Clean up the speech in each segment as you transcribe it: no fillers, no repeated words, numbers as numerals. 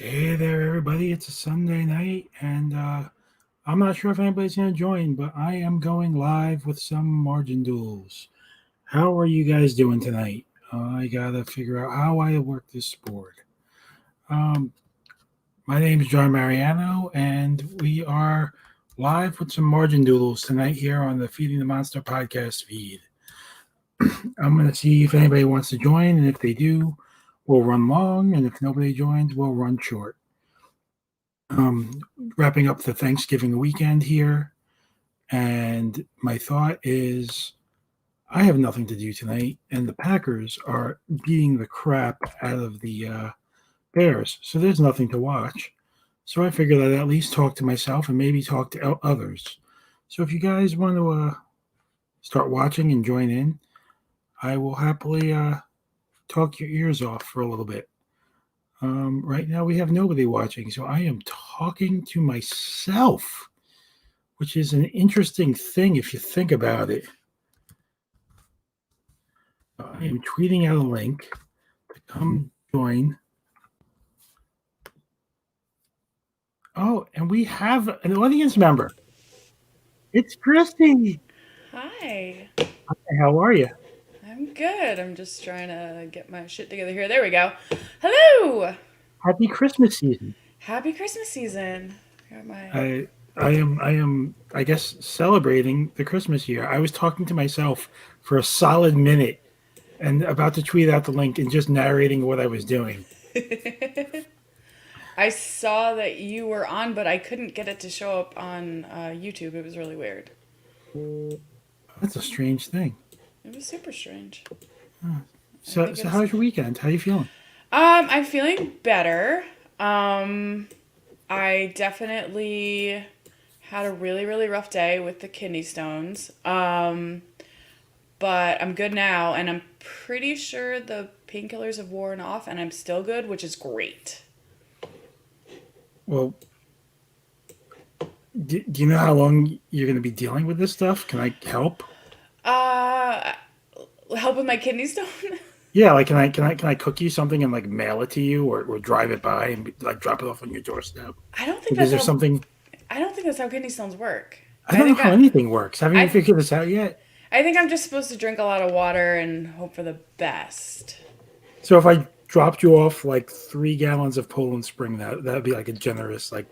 Hey there, everybody. It's a Sunday night, and I'm not sure if anybody's going to join, but I am going live with some margin duels. How are you guys doing tonight? I got to figure out how I work this board. Um, my name is John Mariano, and we are live with some margin duels tonight here on the Feeding the Monster podcast feed. I'm going to see if anybody wants to join, and if they do, we'll run long, and if nobody joins, we'll run short. Wrapping up the Thanksgiving weekend here, and my thought is I have nothing to do tonight, and the Packers are beating the crap out of the Bears, so there's nothing to watch. So I figured I'd at least talk to myself and maybe talk to others. So if you guys want to start watching and join in, I will happily talk your ears off for a little bit. Right now, we have nobody watching, so I am talking to myself, which is an interesting thing if you think about it. I am tweeting out a link to come join. Oh, and we have an audience member. It's Christy. Hi. How are you? I'm good. I'm just trying to get my shit together here. There we go. Hello. Happy Christmas season. Happy Christmas season. Got my I guess celebrating the Christmas year. I was talking to myself for a solid minute and about to tweet out the link and just narrating what I was doing. I saw that you were on, but I couldn't get it to show up on YouTube. It was really weird. That's a strange thing. It was super strange. I So, think so it's how's your weekend? How you feeling? I'm feeling better. I definitely had a really, really rough day with the kidney stones. But I'm good now, and I'm pretty sure the painkillers have worn off, and I'm still good, which is great. Well, do you know how long you're going to be dealing with this stuff? Can I help? Uh, Help with my kidney stone? Yeah, like can I cook you something and like mail it to you or drive it by and like drop it off on your doorstep? I don't think Like, is that's there how something? I don't think that's how kidney stones work. I I don't know think how I anything works. Haven't you I figured this out yet? I think I'm just supposed to drink a lot of water and hope for the best. So if I dropped you off like 3 gallons of Poland Spring, that'd be like a generous like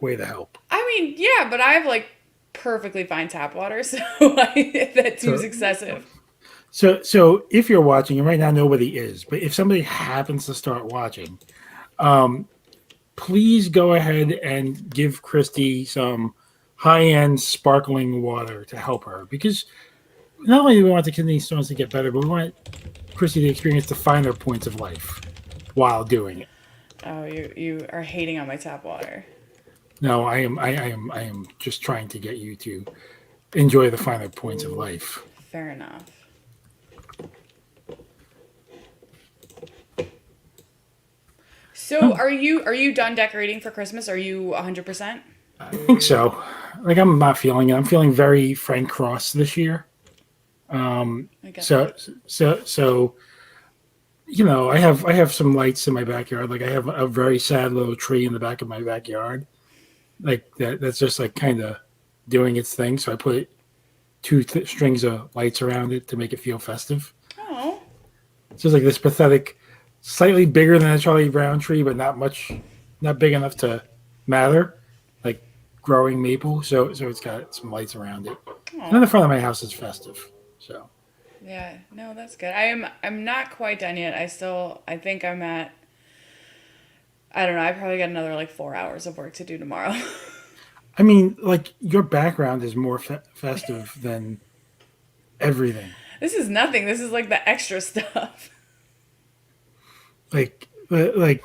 way to help. I mean, yeah, but I have like perfectly fine tap water, so that seems So excessive. so if you're watching, and right now nobody is, but if somebody happens to start watching, please go ahead and give Christy some high end sparkling water to help her because not only do we want the kidney stones to get better, but we want Christy to experience the finer points of life while doing it. Oh, you are hating on my tap water. No, I am just trying to get you to enjoy the finer points of life. Fair enough. So, Oh, are you done decorating for Christmas? Are you 100%? I think so. Like I'm not feeling it. I'm feeling very Frank Cross this year. I get So that. so I have some lights in my backyard. Like I have a very sad little tree in the back of my backyard. Like that's just like kind of doing its thing. So I put two strings of lights around it to make it feel festive. Oh, It's just like this pathetic, slightly bigger than a Charlie Brown tree, but not much, not big enough to matter. Like growing maple, so it's got some lights around it. And then the oh. front of my house is festive. So Yeah, no, that's good. I'm not quite done yet. I think I'm at I don't know, I probably got another like 4 hours of work to do tomorrow. I mean, like your background is more festive than everything. This is nothing. This is like the extra stuff. Like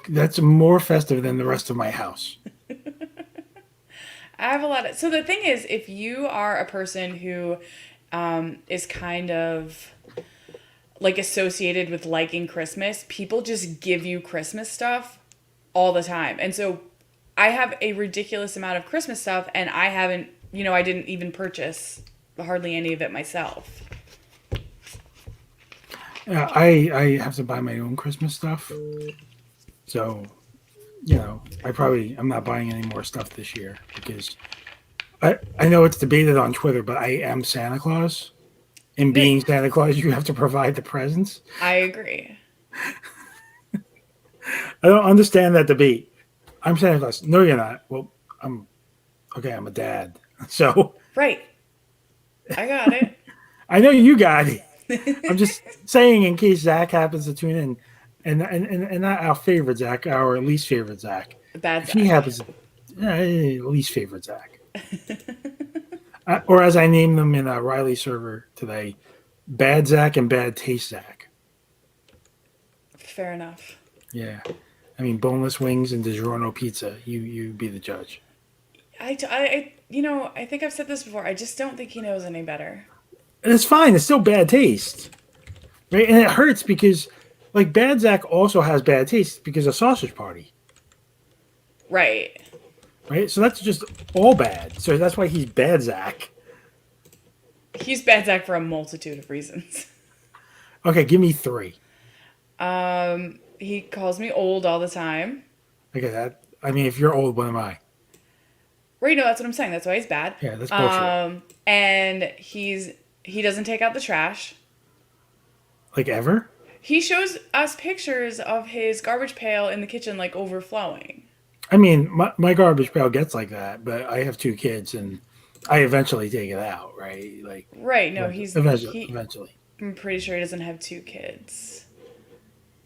that's more festive than the rest of my house. I have a lot of So the thing is, if you are a person who is kind of like associated with liking Christmas, people just give you Christmas stuff all the time. And so I have a ridiculous amount of Christmas stuff, and I didn't even purchase hardly any of it myself. I have to buy my own Christmas stuff. So I'm not buying any more stuff this year because I know it's debated on Twitter, but I am Santa Claus. And No, being Santa Claus, you have to provide the presents. I agree. I don't understand that debate. I'm Santa Claus. No, you're not. Well, I'm okay. I'm a dad, so Right. I got it. I know you got it. I'm just saying in case Zach happens to tune in, and not our favorite Zach, our least favorite Zach. Bad If he Zach. happens, least favorite Zach, or as I named them in a Riley server today, Bad Zach and Bad Taste Zach. Fair enough. Yeah, I mean boneless wings and DiGiorno pizza. You be the judge. I think I've said this before. I just don't think he knows any better. And it's fine. It's still bad taste, right? And it hurts because like Bad Zach also has bad taste because of Sausage Party. Right. Right? So that's just all bad. So that's why he's Bad Zach. He's bad Zach for a multitude of reasons. Okay, give me three. He calls me old all the time. Okay, that. I mean, if you're old, what am I? Right, no, that's what I'm saying. That's why he's bad. Yeah, that's bullshit. And he doesn't take out the trash. Like ever? He shows us pictures of his garbage pail in the kitchen like overflowing. I mean, my garbage pail gets like that, but I have two kids, and I eventually take it out, right? Like Right, no, eventually. I'm pretty sure he doesn't have two kids.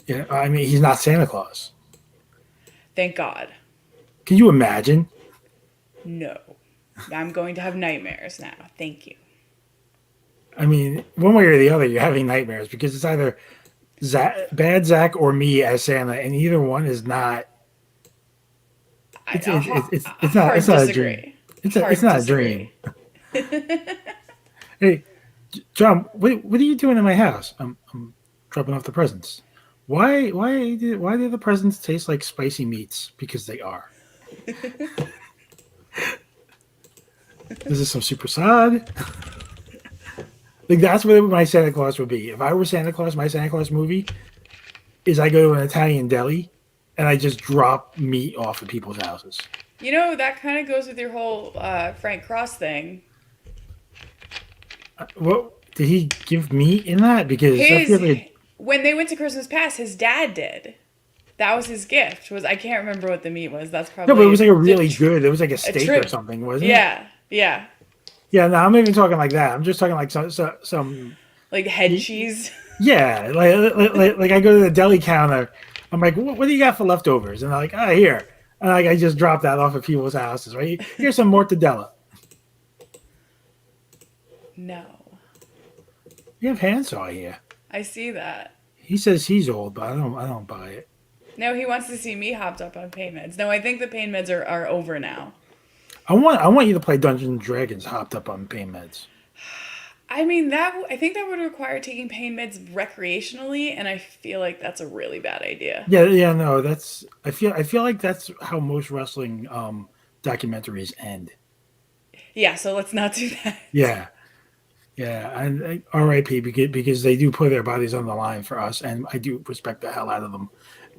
Yeah, I mean, he's not Santa Claus. Thank God. Can you imagine? No. I'm going to have nightmares now. Thank you. I mean, one way or the other, you're having nightmares because it's either Bad Zach or me as Santa, and either one is not. Hard It's not a dream. disagree. It's Hard not a dream. disagree. Hey, John, what are you doing in my house? I'm dropping off the presents. Why do the presents taste like spicy meats? Because they are. Is this some super sad? Like that's what my Santa Claus would be. If I were Santa Claus, my Santa Claus movie is I go to an Italian deli and I just drop meat off of people's houses. You know, that kind of goes with your whole Frank Cross thing. What did he give meat in that? Because I His feel like when they went to Christmas Past, his dad did. That was his gift. Was I can't remember what the meat was. That's no, but it probably was like a really tr- good. It was like a a steak or trip. something, wasn't it? Yeah, yeah, Yeah, no, I'm not even talking like that. I'm just talking like some like head cheese. yeah, like I go to the deli counter. I'm like, what do you got for leftovers? And they're like, here. And like I just drop that off at people's houses, right? Here's some mortadella. No, You have handsaw here. I see that. He says he's old, but I don't buy it. No, he wants to see me hopped up on pain meds. No, I think the pain meds are over now. I want you to play Dungeons and Dragons hopped up on pain meds. I mean I think that would require taking pain meds recreationally, and I feel like that's a really bad idea. Yeah, no, that's I feel like that's how most wrestling documentaries end. Yeah, so let's not do that. Yeah. Yeah, and R.I.P. Because they do put their bodies on the line for us, and I do respect the hell out of them.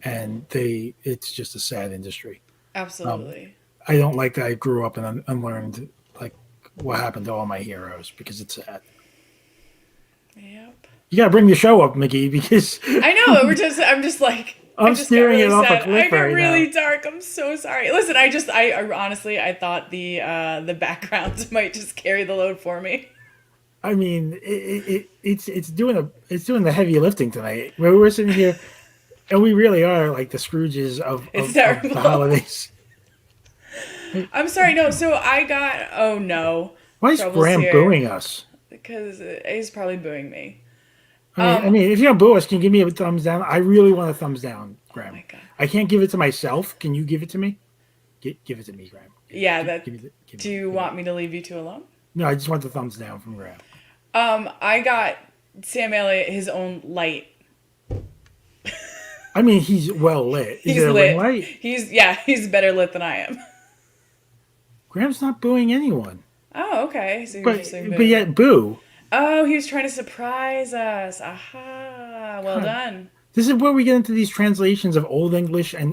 And it's just a sad industry. Absolutely. I don't like that I grew up and unlearned like what happened to all my heroes because it's sad. Yep. You gotta bring the show up, Mickey, because I know. I'm just like. I I'm just got steering really it off a sad. cliff I got right really now. dark. I'm so sorry. Listen, I honestly, I thought the background might just carry the load for me. I mean, it's doing the heavy lifting tonight. Where we're sitting here, and we really are like the Scrooges It's of the terrible. holidays. I'm sorry. No, so I got. Oh no, Why is troubles Graham here booing us? because he's probably booing me. I mean, if you don't boo us, can you give me a thumbs down? I really want a thumbs down, Oh Graham. my god. I can't give it to myself. Can you give it to me? Give it to me, Graham. Yeah. That. Give Do me, you want me to leave you two alone? No, I just want the thumbs down from Graham. I got Sam Elliott his own light. I mean, he's well lit. Is He's it a lit. ring light? He's better lit than I am. Graham's not booing anyone. Oh, okay. So you're But just saying but boo. yet boo. Oh, he was trying to surprise us. Aha. Well God, done. This is where we get into these translations of old English and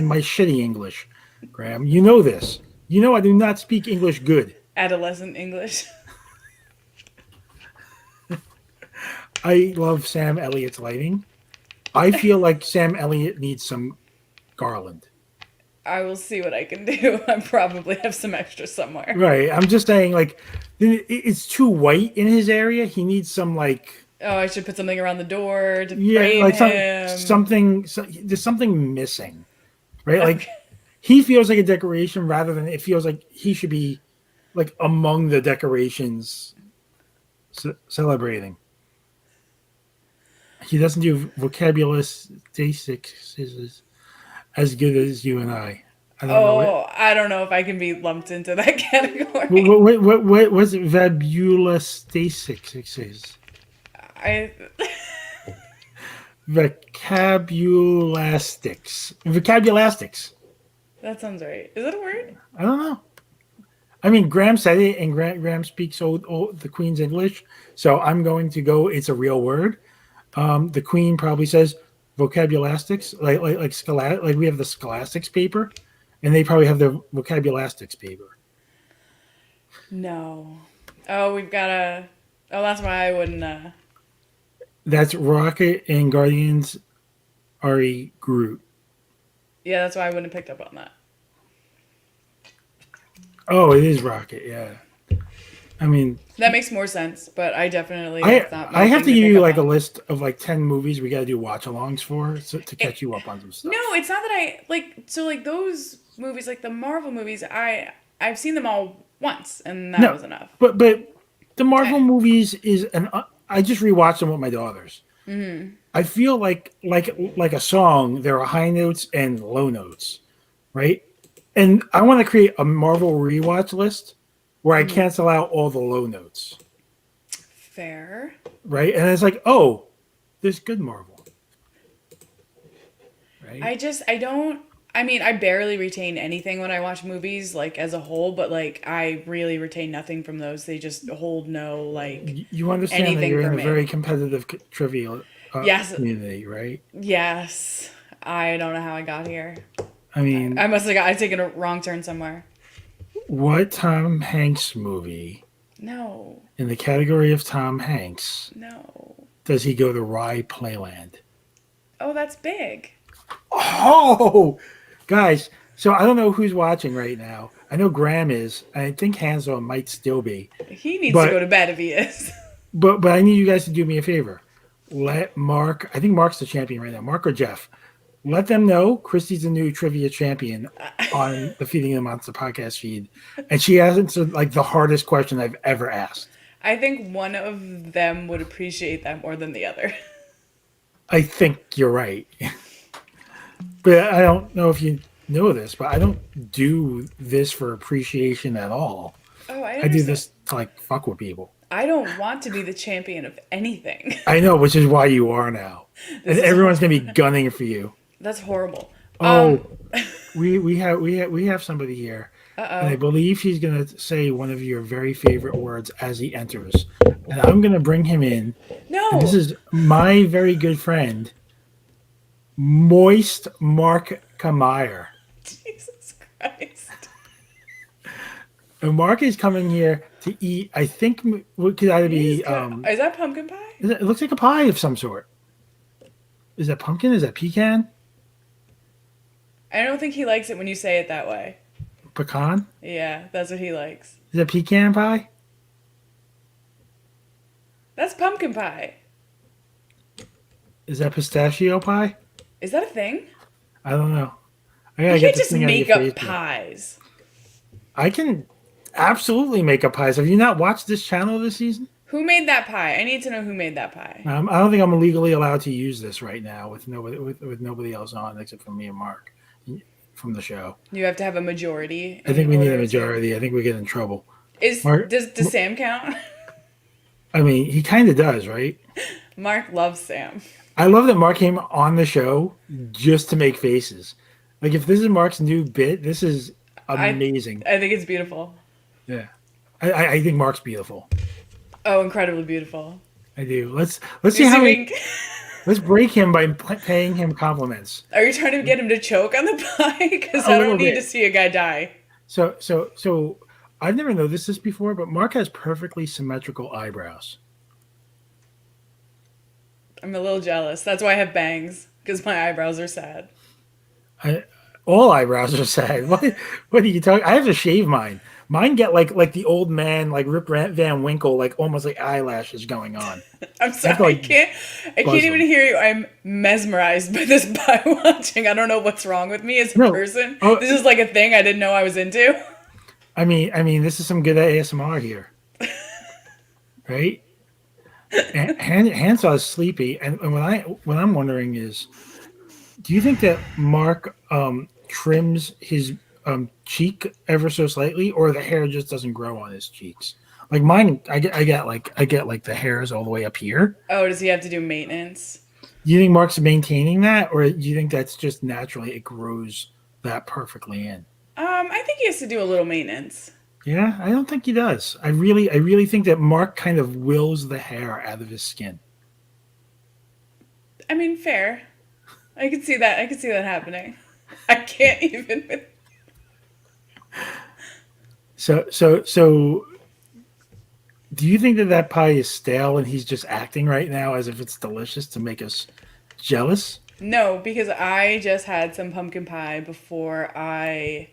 my shitty English, Graham. You know this. You know I do not speak English good. Adolescent English. I love Sam Elliott's lighting. I feel like Sam Elliott needs some garland. I will see what I can do. I probably have some extra somewhere. Right. I'm just saying, like, it's too white in his area. He needs some, like, Oh, I should put something around the door to yeah, frame like him. there's something missing, right? Okay. Like, he feels like a decoration rather than it feels like he should be, like, among the decorations celebrating. He doesn't do vocabulary basics as good as you and I. I don't know what. Oh, I don't know if I can be lumped into that category. What was it? Vabulastasics is I vocabulastics. Vocabulastics. that sounds right. Is that a word? I don't know. I mean, Graham said it, and Graham speaks old the Queen's English, so I'm going to go. It's a real word. The Queen probably says vocabulastics, like we have the scholastics paper, and they probably have the vocabulastics paper. No. Oh, we've got a. Oh, that's why I wouldn't. That's Rocket and Guardians are a Groot. Yeah, that's why I wouldn't have picked up on that. Oh, it is Rocket. Yeah. I mean, That makes more sense, but I definitely I that's not I my have thing to give pick you up like a on. list of like 10 movies we got to do watch-alongs for to catch you up on some stuff. No, it's not that I like. So like those movies, like the Marvel movies, I've seen them all once, and that No, was enough. but the Marvel Okay. movies is an I just rewatched them with my daughters. I feel like a song. There are high notes and low notes, right? And I want to create a Marvel rewatch list where I cancel out all the low notes, Fair. right? And it's like, oh, there's good Marvel, right? I don't. I mean, I barely retain anything when I watch movies, like as a whole, but like I really retain nothing from those. They just hold no like You understand that anything you're for in a very me. competitive trivia Yes, community, right? yes. I don't know how I got here. I mean, I must have got. I've taken a wrong turn somewhere. what Tom Hanks movie No, in the category of Tom Hanks no. does he go to Rye Playland? Oh, that's big. Oh, guys, so I don't know who's watching right now. I know Graham is. I think Hansel might still be. He needs to go But to bed if he is. but I need you guys to do me a favor. Let Mark, I think Mark's the champion right now. Mark or Jeff. Let them know Christy's the new trivia champion on the Feeding the Monster podcast feed. And she has answered like the hardest question I've ever asked. I think one of them would appreciate that more than the other. I think you're right. But I don't know if you know this, but I don't do this for appreciation at all. Oh, I I do understand. this to like fuck with people. I don't want to be the champion of anything. I know, which is why you are now. This And is everyone's gonna be gunning for you. That's horrible. Oh, we have somebody here. And I Uh-oh. believe he's gonna say one of your very favorite words as he enters. And I'm gonna bring him in. And this No. is my very good friend, Moist Mark Kameyer. Jesus Christ. And Mark is coming here to eat. I think what could either be. Is that pumpkin pie? It looks like a pie of some sort. Is that pumpkin? Is that pecan? I don't think he likes it when you say it that way. Pecan? Yeah, that's what he likes. Is that pecan pie? That's pumpkin pie. Is that pistachio pie? Is that a thing? I don't know. I You gotta can't get this just thing out of make your up face. pies. I can absolutely make up pies. Have you not watched this channel this season? Who made that pie? I need to know who made that pie. I don't think I'm legally allowed to use this right now with nobody else on except for me and Mark from the show. You have to have a majority. I think we need a in order to- majority. I think we get in trouble. Is does Sam count? I mean, he kind of does, right? Mark loves Sam. I love that Mark came on the show just to make faces. Like, if this is Mark's new bit, this is amazing. I think it's beautiful. Yeah, I think Mark's beautiful. Oh, incredibly beautiful. I do. Let's see Lucy how many. Wink. Let's break him by paying him compliments. Are you trying to get him to choke on the pie? Because A I little don't need to bit. see a guy die. So I've never noticed this before, but Mark has perfectly symmetrical eyebrows. I'm a little jealous. That's why I have bangs, because my eyebrows are sad. I, all eyebrows are sad. What are you talking? I have to shave mine. Mine get like the old man, like Rip Van Winkle, like almost like eyelashes going on. I'm I have to sorry, like I can't buzz even them. hear you. I'm mesmerized by this pie watching. I don't know what's wrong with me as a No, person. oh, This is like a thing I didn't know I was into. I mean, this is some good ASMR here, right? Hansaw's sleepy, and what I'm wondering is, do you think that Mark trims his cheek ever so slightly, or the hair just doesn't grow on his cheeks? Like mine, I get like the hairs all the way up here. Oh, does he have to do maintenance? Do you think Mark's maintaining that, or do you think that's just naturally it grows that perfectly in? I think he has to do a little maintenance. Yeah, I don't think he does. I really think that Mark kind of wills the hair out of his skin. I mean, fair. I could see that. I could see that happening. I can't even. So, do you think that that pie is stale and he's just acting right now as if it's delicious to make us jealous? No, because I just had some pumpkin pie before I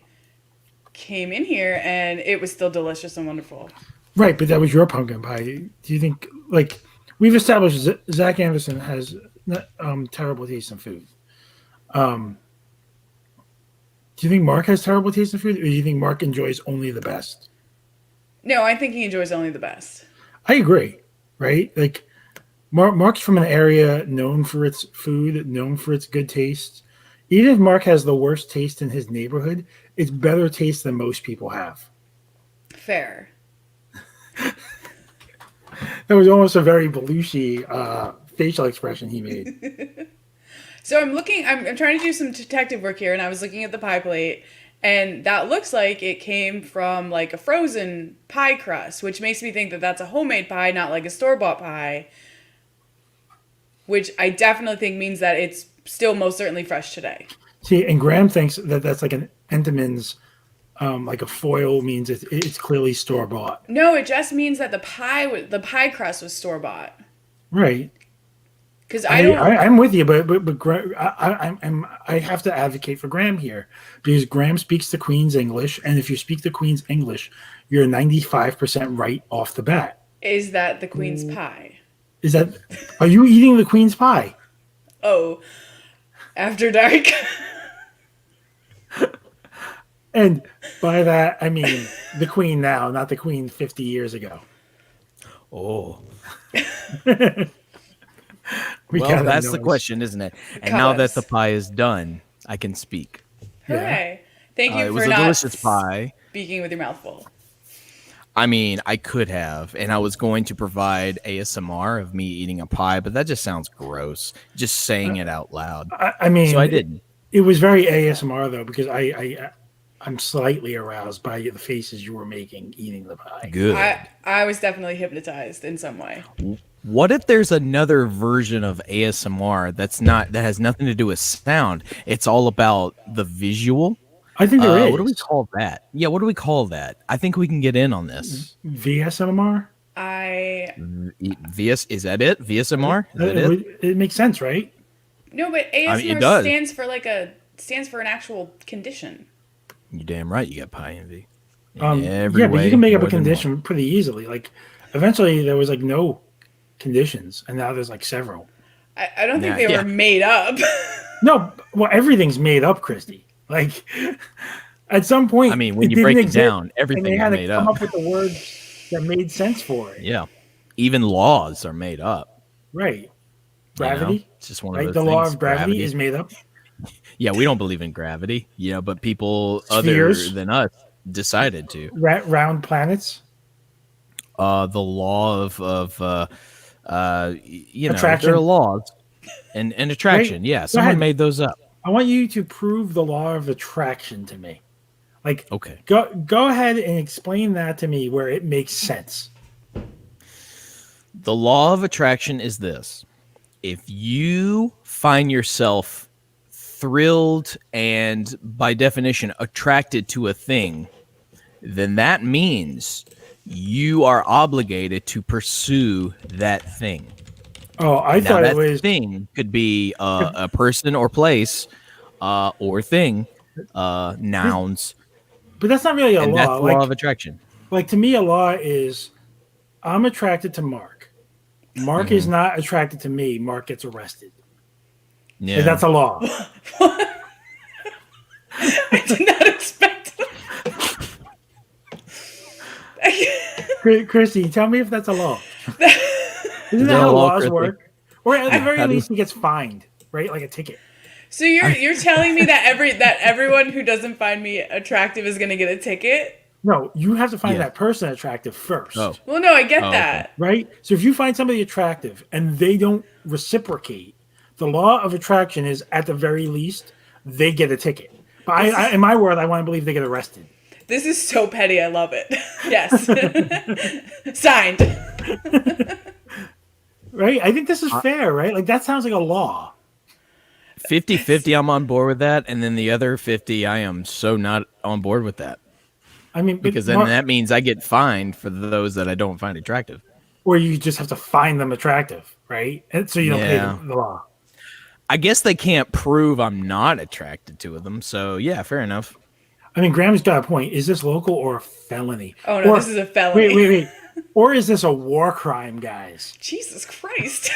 came in here, and it was still delicious and wonderful. Right, but that was your pumpkin pie. Do you think like we've established Zach Anderson has terrible taste in food? Um, do you think Mark has terrible taste in food, or do you think Mark enjoys only the best? No, I think he enjoys only the best. I agree. Right, like Mark's from an area known for its food, known for its good taste. Even if Mark has the worst taste in his neighborhood, it's better taste than most people have. Fair. That was almost a very Belushi facial expression he made. So I'm looking. I'm trying to do some detective work here, and I was looking at the pie plate, and that looks like it came from like a frozen pie crust, which makes me think that that's a homemade pie, not like a store bought pie. Which I definitely think means that it's still most certainly fresh today. See, and Graham thinks that that's like an Entenmann's, like a foil means it's clearly store bought. No, it just means that the pie crust was store bought. Right. Because I don't. I'm with you, but I have to advocate for Graham here because Graham speaks the Queen's English, and if you speak the Queen's English, you're 95% right off the bat. Is that the queen's pie? Is that? Are you eating the Queen's pie? Oh, after dark. And by that I mean the Queen now, not the Queen 50 years ago. Oh, We well, got that's the question, isn't it? And now that the pie is done, I can speak. Hooray! Thank you It for was a not delicious pie. speaking with your mouth full. I mean, I could have, and I was going to provide ASMR of me eating a pie, but that just sounds gross. Just saying it out loud. I mean, So I didn't. It was very ASMR though because I'm slightly aroused by the faces you were making eating the pie. Good. I was definitely hypnotized in some way. What if there's another version of ASMR that has nothing to do with sound? It's all about the visual. I think there is. What do we call that? Yeah, what do we call that? I think we can get in on this. VSMR. VS is that it? VSMR? Is that it? It makes sense, right? No, but ASMR it does. stands for an actual condition. You're damn right. You got pie envy. Yeah, but you can make up a condition pretty easily. Like eventually there was like no conditions, and now there's like several. I don't think they were made up. No, well, everything's made up, Christy. Like at some point, I mean, when you break it down, everything is made come up. up with the words that made sense for it. Yeah, even laws are made up. Right. Gravity. You know? It's just one of right. those The things. law of gravity is made up. Yeah, we don't believe in gravity. Yeah, but people Spheres. other than us decided to. Round planets. The law of Attraction. there are laws and attraction. Right. Yeah, Go someone ahead. made those up. I want you to prove the law of attraction to me. Like, Okay. go ahead and explain that to me where it makes sense. The law of attraction is this. if you find yourself thrilled and by definition attracted to a thing, then that means you are obligated to pursue that thing. Oh, I Now thought it that was. thing could be a person or place or thing, nouns, But that's not really a and that's law. the law of attraction. Like to me, a law is I'm attracted to Mark. Mark is not attracted to me. Mark gets arrested. Yeah, Like, that's a law. I did not expect Christy, tell me if that's a law. Isn't that that a how law, laws Christy? work? Or at the very How do you- least, he gets fined, right? Like a ticket. So you're telling me that everyone who doesn't find me attractive is gonna get a ticket? No, you have to find Yeah. that person attractive first. Oh, Well, no, I get okay. that. Right? So if you find somebody attractive and they don't reciprocate, the law of attraction is at the very least, they get a ticket. But I in my world, I want to believe they get arrested. This is so petty. I love it. Yes. Signed. Right? I think this is fair, right? Like that sounds like a law. 50-50, I'm on board with that, and then the other 50, I am so not on board with that. I mean, but Because then that means I get fined for those that I don't find attractive. or you just have to find them attractive, right? And so you don't pay Yeah. the law. I guess they can't prove I'm not attracted to them, so yeah, fair enough. I mean, Graham's got a point. Is this local or a felony? Oh no, Or- this is a felony. Wait. Or is this a war crime, guys? Jesus Christ.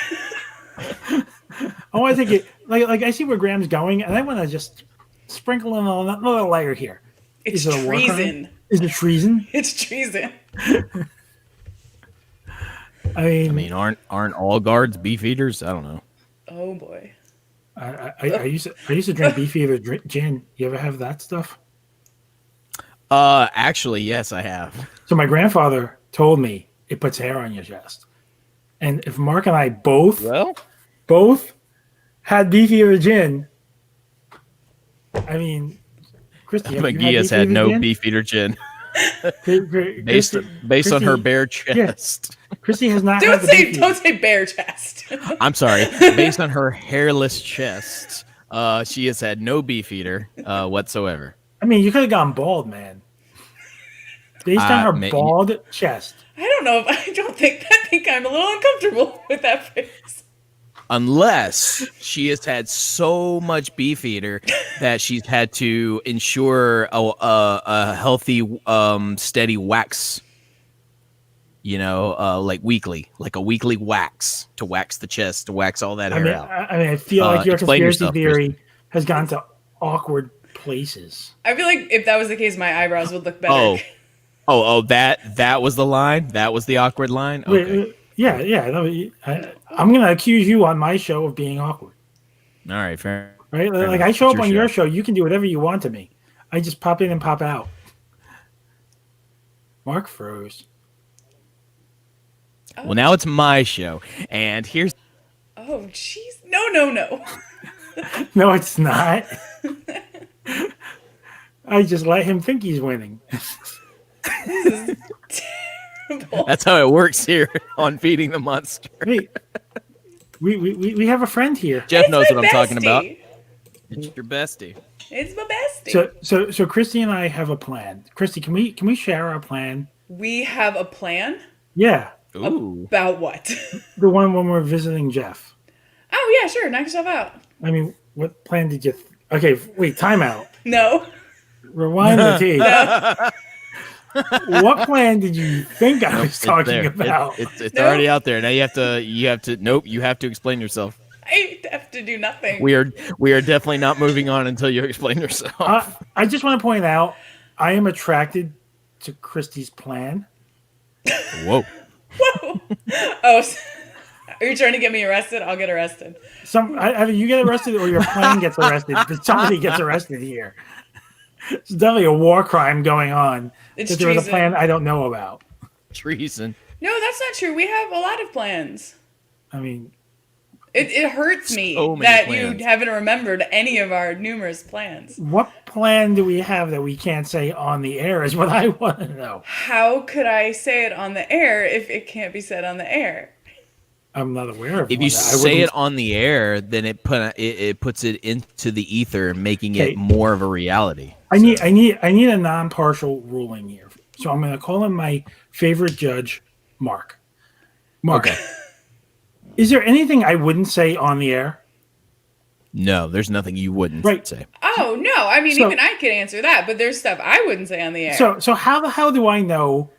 I want to take it like I see where Graham's going, and I want to just sprinkle in another layer here. It's Is it a war crime? treason. Is it treason? It's treason. I I mean, aren't all guards beef eaters? I don't know. Oh boy. I used to drink beefeater gin. You ever have that stuff? Actually, yes, I have. So my grandfather told me it puts hair on your chest, and if Mark and I both had beefeater gin, I mean, Christy, have you McGee has had beefeater no gin? beef eater gin based Christy- on her bare chest. Christy has not had the beefeater. Don't say bare chest. I'm sorry, based on her hairless chest, she has had no beef eater whatsoever. I mean, you could have gone bald, man. Based on her bald chest. I don't know. I think I'm a little uncomfortable with that phrase. Unless she has had so much beef eater that she's had to ensure a healthy, steady wax. You know, like a weekly wax to wax the chest, to wax all that hair out. I feel like your Explain conspiracy yourself, theory has gone to awkward places. I feel like if that was the case, my eyebrows would look better. Oh, that was the line? That was the awkward line? Okay. Wait, yeah. I'm going to accuse you on my show of being awkward. All right, fair. Right? Fair Like enough. I show It's up on your your show, you can do whatever you want to me. I just pop in and pop out. Mark froze. Well, now it's my show, and here's Oh, jeez. No. No, it's not. I just let him think he's winning. Terrible. that's how it works here on Feeding the Monster. Wait. We have a friend here. Jeff It's knows my what I'm talking about. bestie. It's your bestie. It's my bestie. So Christy and I have a plan. Christy, can we share our plan? We have a plan Yeah. Ooh. about what? The one when we're visiting Jeff. Oh yeah, sure. Knock yourself out. I mean, what plan did you? Okay, wait. Time out. No. Rewind the tape. What plan did you think I was It's talking there. about? It's No. already out there. Now you have to. Nope. You have to explain yourself. I have to do nothing. We are definitely not moving on until you explain yourself. I just want to point out, I am attracted to Christy's plan. Whoa. Whoa. Oh, are you trying to get me arrested? I'll get arrested. Either you get arrested or your plan gets arrested. But somebody gets arrested here. It's definitely a war crime going on. It's that there was a treason. plan I don't know about. Treason. No, that's not true. We have a lot of plans. I mean, It hurts me So many that plans. you haven't remembered any of our numerous plans. what plan do we have that we can't say on the air is what I want to know. How could I say it on the air if it can't be said on the air? I'm not aware of If one you that I say wouldn't. it on the air, then it puts it into the ether, making it Okay. more of a reality. I need a non-partial ruling here. So I'm going to call him my favorite judge, Mark. Mark, Okay. is there anything I wouldn't say on the air? No, there's nothing you wouldn't Right. say. Oh no, I mean So- even I could answer that, but there's stuff I wouldn't say on the air. So how the hell do I know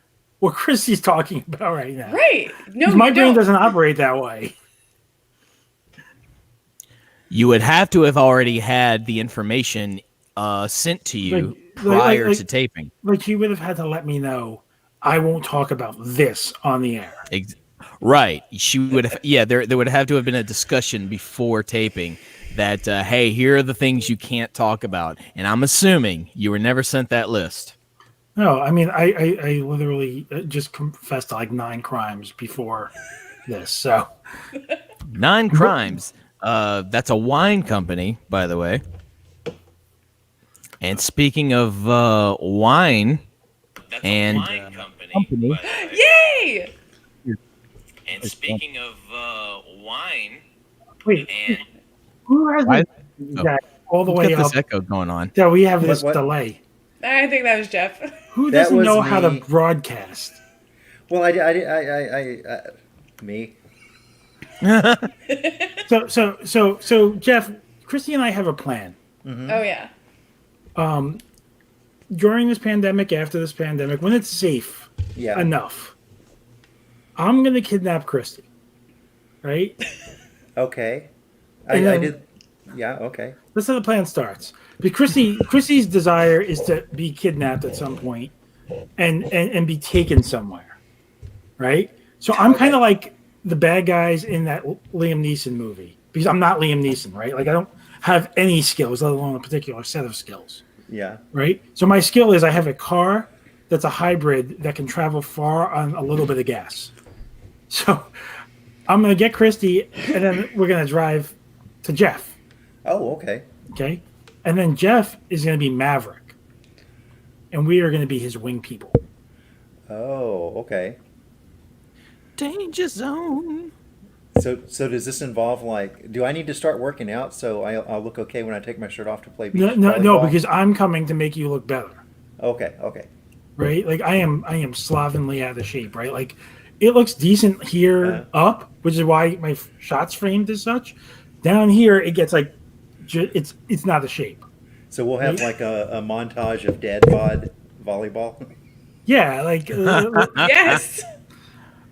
what Christy's talking about right now? Right. No, 'Cause my you brain don't. doesn't operate that way. You would have to have already had the information sent to you prior to taping. Like you would have had to let me know I won't talk about this on the air. Right. She would have. Yeah, there would have to have been a discussion before taping that, hey, here are the things you can't talk about. And I'm assuming you were never sent that list. No, I mean I literally just confessed to like 9 crimes before this. So 9 crimes. That's a wine company, by the way. And speaking of wine, and company. Yay! And speaking of wine, wait, and who has Why- that all the we've way got up? this echo going on. Yeah, we have this What? delay. I think that was Jeff. Who That doesn't was know how to me. broadcast? Well, me. So Jeff, Christy and I have a plan. Oh yeah. During this pandemic, after this pandemic, when it's safe Yeah. enough, I'm gonna kidnap Christy. Right? Okay. And I then- did. Yeah. Okay. That's how the plan starts. Because Christy's desire is to be kidnapped at some point and be taken somewhere. Right? So I'm kind of like the bad guys in that Liam Neeson movie. Because I'm not Liam Neeson, right? Like I don't have any skills, let alone a particular set of skills. Yeah. Right? So my skill is I have a car that's a hybrid that can travel far on a little bit of gas. So I'm going to get Christy, and then we're going to drive to Jeff. Oh, okay. Okay? And then Jeff is going to be Maverick. And we are going to be his wing people. Oh, okay. Danger zone. So does this involve like? Do I need to start working out so I'll look okay when I take my shirt off to play beach No, volleyball? because I'm coming to make you look better. Okay. Okay. Right? Like I am slovenly out of shape, right? Like it looks decent here up, which is why my shots framed as such. Down here, it gets like it's not a shape. So we'll have like a montage of dad bod volleyball. Yeah, like Yes.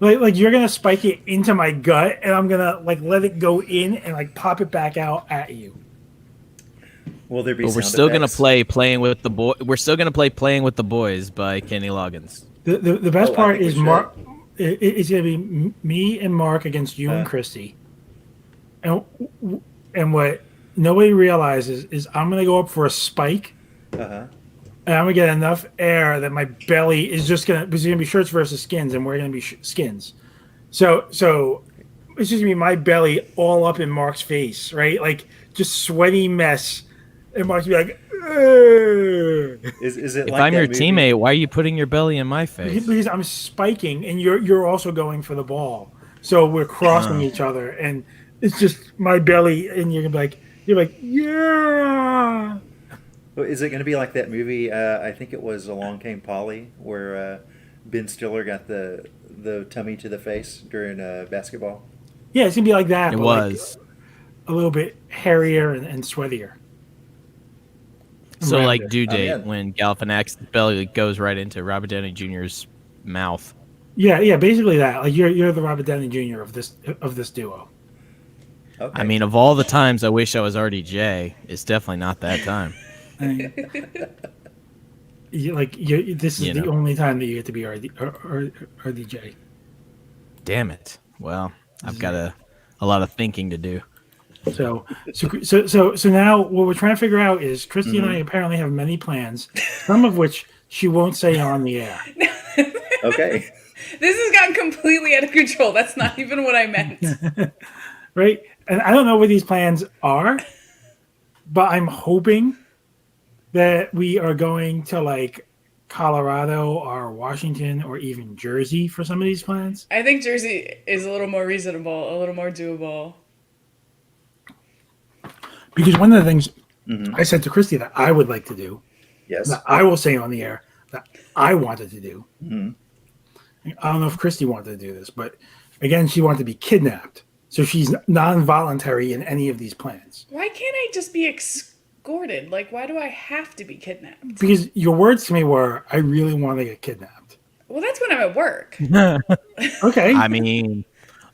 like you're gonna spike it into my gut, and I'm gonna like let it go in and like pop it back out at you. Will there be? But we're sound still gonna effects? play playing with the boy. We're still gonna play playing with the boys by Kenny Loggins. The best Oh, I part think we is should. Mark. It's gonna be me and Mark against you and Uh. Christy, and what nobody realizes is I'm gonna go up for a spike. Uh-huh. And I'm gonna get enough air that my belly is just gonna. Because it's gonna be shirts versus skins, and we're gonna be skins. So it's just gonna be my belly all up in Mark's face, right? Like just sweaty mess, and Mark's gonna be like, "Ugh." Is it If like I'm that your movie? teammate, why are you putting your belly in my face? because I'm spiking, and you're also going for the ball. So we're crossing each other, and it's just my belly, and you're like, yeah. Is it going to be like that movie? I think it was Along Came Polly, where Ben Stiller got the tummy to the face during basketball. Yeah, it's gonna be like that. It but like was. a little bit hairier and sweatier. So Rounder. like due date in. when Galifianakis belly goes right into Robert Downey Jr.'s mouth. Yeah, basically that. Like you're the Robert Downey Jr. of this duo. Okay. I mean, of all the times I wish I was RDJ, it's definitely not that time. And this is You the know. only time that you get to be RDJ. Damn it. Well, I've got a lot of thinking to do. So now what we're trying to figure out is Christy and I apparently have many plans, some of which she won't say on the air. Okay. This has gotten completely out of control. That's not even what I meant. Right? And I don't know what these plans are, but I'm hoping that we are going to like Colorado or Washington or even Jersey for some of these plans. I think Jersey is a little more reasonable, a little more doable. Because one of the things Hmm. I said to Christy that I would like to do, that Yes. I will say on the air that I wanted to do. Hmm. I don't know if Christy wanted to do this, but again, she wanted to be kidnapped. So she's non-voluntary in any of these plans. Why can't I just be escorted? Like, why do I have to be kidnapped? Because your words to me were, I really want to get kidnapped. Well, that's when I'm at work. Okay. I mean,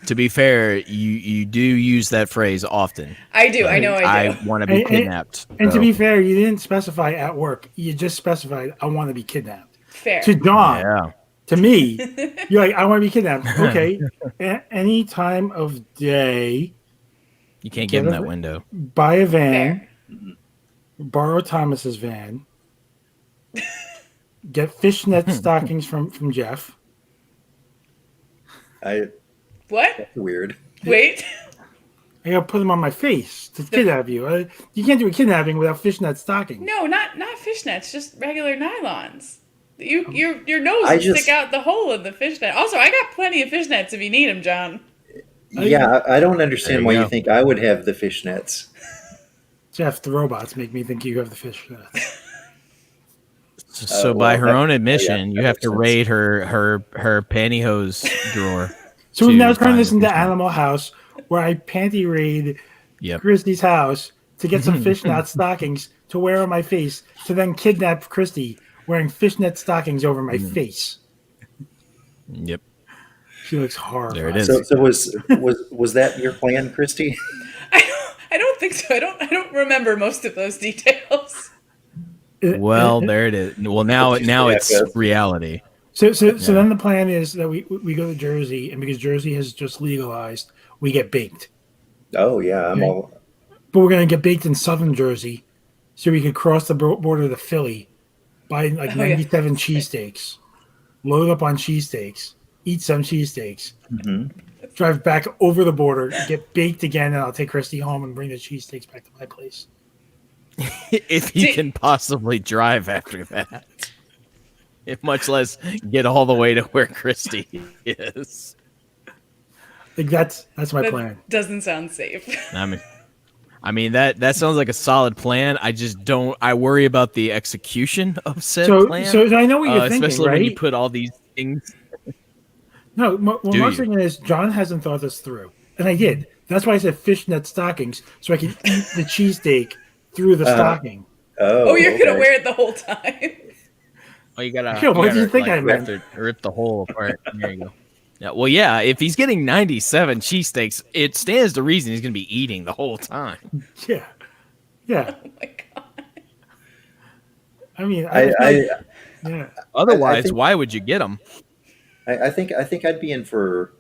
to be fair, you do use that phrase often. I do. I know I do. want to be And- kidnapped. And to so- be fair, you didn't specify at work. You just specified, I want to be kidnapped. Fair. To John, yeah. to me, you're like, I want to be kidnapped. Okay. Any time of day, You can't give him that window. buy a van, Fair. borrow Thomas's van, get fishnet stockings from Jeff. What? That's weird. Wait. I gotta put them on my face to kidnap you. You can't do a kidnapping without fishnet stockings. No, not fishnets, just regular nylons. Your nose I will just- stick out the hole in the fishnet. Also, I got plenty of fishnets if you need them, John. Yeah, I don't There understand you why go. you think I would have the fishnets. Jeff, the robots make me think you have the fishnets. So well, by her that- own yeah, admission, you that have makes to sense. raid her pantyhose drawer. So we've to now turned find this the into fishnet. Animal House, where I panty raid Yep. Christy's house to get some fishnet stockings to wear on my face, to then kidnap Christy wearing fishnet stockings over my face. Yep. She looks horrified. There it is. So was that your plan, Christy? I don't think so. I don't remember most of those details. Well, there it is. Well, now Just it's laugh at. reality. So then the plan is that we go to Jersey, and because Jersey has just legalized, we get baked. Oh yeah, I'm Okay. all. But we're going to get baked in southern Jersey, so we could cross the border to Philly, buy like Oh, yeah. 97 cheesesteaks, load up on cheesesteaks, eat some cheesesteaks, Mhm. drive back over the border, get baked again, and I'll take Christy home and bring the cheesesteaks back to my place. If you See- can possibly drive after that, if much less get all the way to where Christy is. Like that's my That plan. doesn't sound safe. I mean that sounds like a solid plan. I just don't. I worry about the execution of said So, plan. so I know what you're thinking, especially right? when you put all these things. No, what Do Mark's you? thinking is John hasn't thought this through, and I did. That's why I said fishnet stockings, so I can eat the cheesesteak through the stocking. Oh, you're okay. gonna wear it the whole time. Oh, you gotta. Yo, what do you gotta, think I you meant? have to rip the hole apart. There you go. Yeah, well, yeah. If he's getting 97 cheesesteaks, it stands to reason he's gonna be eating the whole time. Yeah, yeah. Oh my god. I mean, yeah. Otherwise, think- why would you get them? I think I'd be in for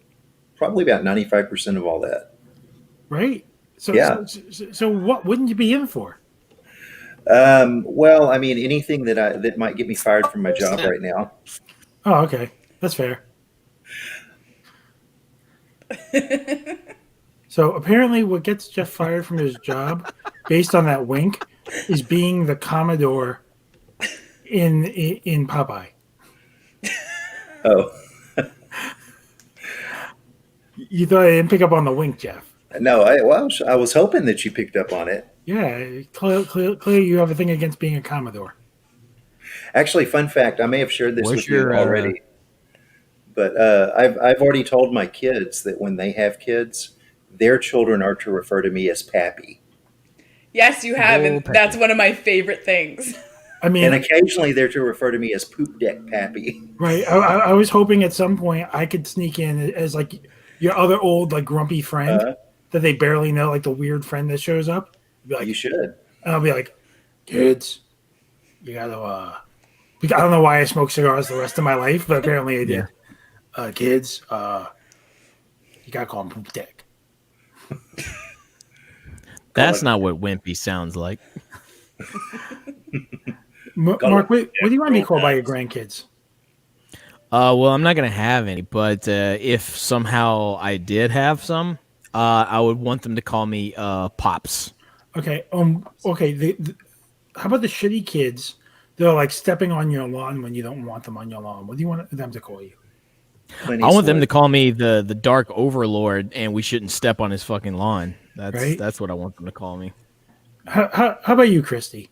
probably about 95% of all that. Right. So, Yeah. so what wouldn't you be in for? Well, I mean, anything that might get me fired from my job right now. Oh, okay, that's fair. So apparently, what gets Jeff fired from his job, based on that wink, is being the Commodore in Popeye. Oh You thought I didn't pick up on the wink, Jeff? no, I was hoping that you picked up on it. Yeah, clearly you have a thing against being a Commodore. Actually, fun fact: I may have shared this What's with you your, already, but I've already told my kids that when they have kids, their children are to refer to me as Pappy, Yes, you have, Oh, and Peppy. that's one of my favorite things. I mean, and occasionally they're to refer to me as Poop Deck Pappy. right? I was hoping at some point I could sneak in as like your other old like grumpy friend Uh, that they barely know, like the weird friend that shows up. Be like, you should. and I'll be like, kids, you gotta. I don't know why I smoked cigars the rest of my life, but apparently I did. Kids, you gotta call him Poop Deck. That's not what wimpy sounds like. Mark, what do you want to be called by your grandkids? Well, I'm not gonna have any, but if somehow I did have some, I would want them to call me Pops. Okay. Okay. How about the shitty kids They're like stepping on your lawn when you don't want them on your lawn. What do you want them to call you? Clint I want them to Eastwood. call me the Dark Overlord, and we shouldn't step on his fucking lawn. Right? That's what I want them to call me. How about you, Christy?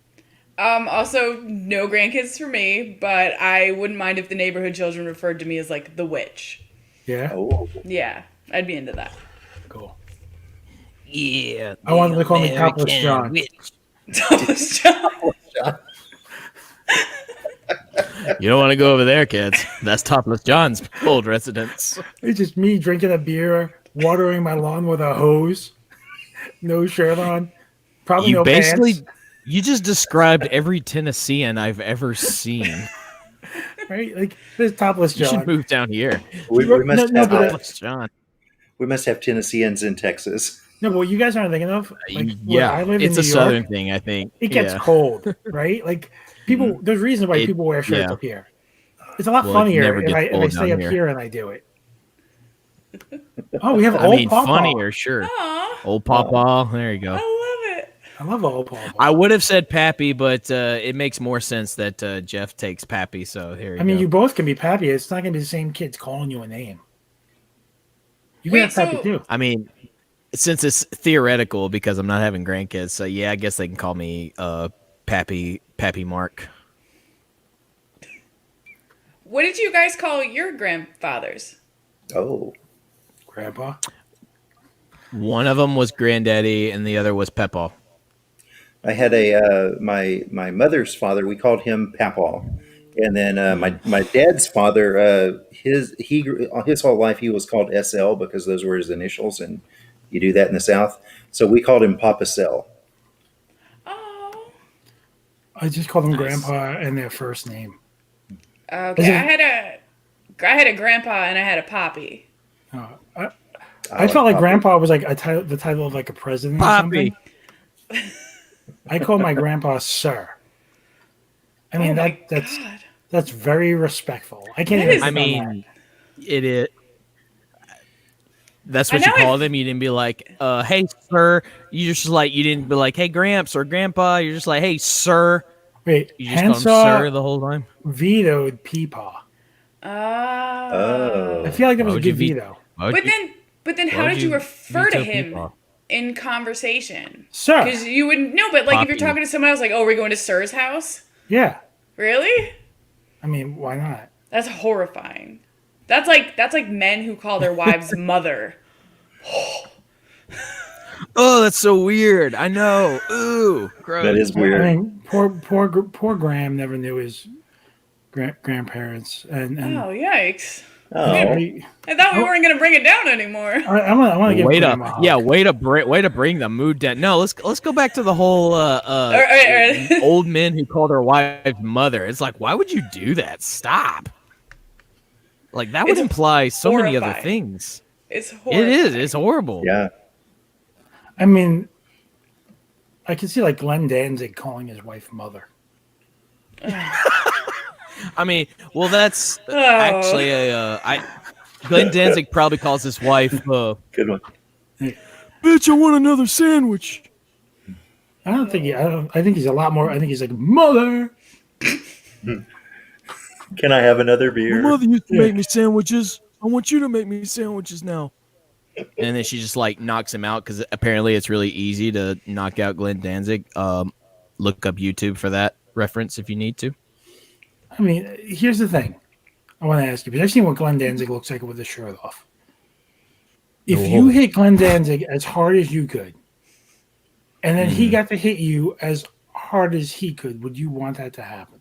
Also, no grandkids for me, but I wouldn't mind if the neighborhood children referred to me as like the witch. Yeah, Oh, Yeah, I'd be into that. cool. Yeah, I want them to call me Topless John. Thomas John. You don't want to go over there, kids. That's Topless John's old residence. It's just me drinking a beer, watering my lawn with a hose, no shirt on, probably You no basically, pants. you just described every Tennessean I've ever seen. Right? Like this Topless You should John. move down here. we must no, have but Topless John. we must have Tennesseans in Texas. No, but what you guys aren't thinking of, like where Yeah, I live it's in a New southern York, thing, I think. it gets Yeah. cold, right? Like people, there's reasons why It- people wear shirts yeah. up here. It's a lot Well, it funnier never if gets I cold stay down up here. here and I do it. Oh, we have I old mean, Pawpaw. funnier, sure. Aw, Old Pawpaw. There you go. I love it. I love old Pawpaw. I would have said Pappy, but it makes more sense that Jeff takes Pappy. So here you I mean, go. you both can be Pappy. It's not going to be the same kids calling you a name. You can Wait, have Pappy so- too. I mean, since it's theoretical because I'm not having grandkids, so yeah, I guess they can call me Pappy Mark. What did you guys call your grandfathers? Oh, Grandpa. One of them was Granddaddy, and the other was Pepaw. I had a my mother's father. We called him Papaw, and then my dad's father. His whole life he was called SL because those were his initials, and you do that in the South. So we called him Papa Sel. Oh. I just call them Nice. Grandpa and their first name. Okay, Is it- I had a grandpa and I had a poppy. I felt like Grandpa was like the title of like a president or Poppy. something. I call my grandpa Sir. I mean Oh my that's God. that's very respectful. I can't That even. is- I think on mean, it. That's what I you know called him. You didn't be like, "Hey, sir." You just like you didn't be like, "Hey, Gramps" or Grandpa. You're just like, "Hey, sir." that. Wait, You just call him Hansaw sir the whole time. vetoed Peepaw. Oh. I feel like that Why was a would you good ve- veto. Why would But you- then why how would did you refer to veto him Peepaw? in conversation? Sir. Because you would no, but like if you're Poppy. talking to someone else, like, oh, we're going to Sir's house. Yeah. Really? I mean, why not? That's horrifying. That's like men who call their wives mother. Oh, that's so weird. I know. Ooh, gross. That is I weird. mean, poor Graham never knew his grandparents, and Oh yikes! Oh, I I thought we weren't gonna bring it down anymore. want to give Way Graham a to hug. yeah, way to bring the mood down. No, let's go back to the whole All right. old men who call their wife mother. It's like, why would you do that? Stop. Like that would It's imply so many other horrifying. things. It's horrifying. It is. It's horrible. yeah. I mean, I can see like Glenn Danzig calling his wife mother. I mean, well, that's Oh. actually Glenn Danzig probably calls his wife, Good one. "Bitch, I want another sandwich." I don't think I think he's a lot more. I think he's like mother. Can I have another beer? My mother used to Yeah. make me sandwiches. I want you to make me sandwiches now. And then she just like knocks him out because apparently it's really easy to knock out Glenn Danzig. Look up YouTube for that reference if you need to. I mean, here's the thing. I want to ask you because I've seen what Glenn Danzig looks like with his shirt off. If you hit Glenn Danzig as hard as you could, and then he got to hit you as hard as he could, would you want that to happen?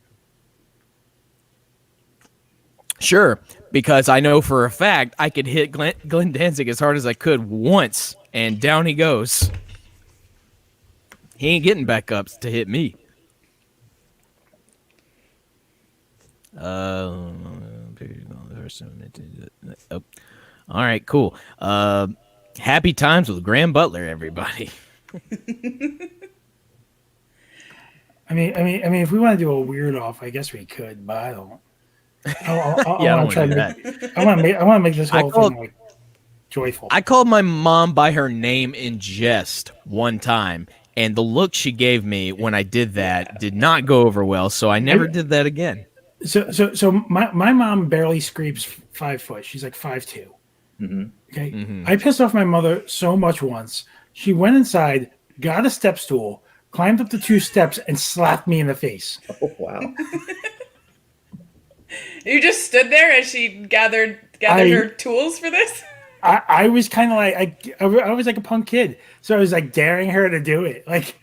Sure, because I know for a fact I could hit Glenn Danzig as hard as I could once, and down he goes. He ain't getting back up to hit me. Oh. All right, cool. Happy times with Graham Butler, everybody. I mean, if we want to do a weird off, I guess we could, but I don't. I Yeah, I want don't to wanna try do to. I want to make this I whole called- thing like joyful. I called my mom by her name in jest one time, and the look she gave me when I did that did not go over well. So I never did that again. So my mom barely scrapes 5 foot. She's like 5'2". Okay. I pissed off my mother so much once. She went inside, got a step stool, climbed up the 2 steps, and slapped me in the face. Oh, wow. You just stood there as she gathered her tools for this? I was kind of like I was like a punk kid, so I was like daring her to do it. Like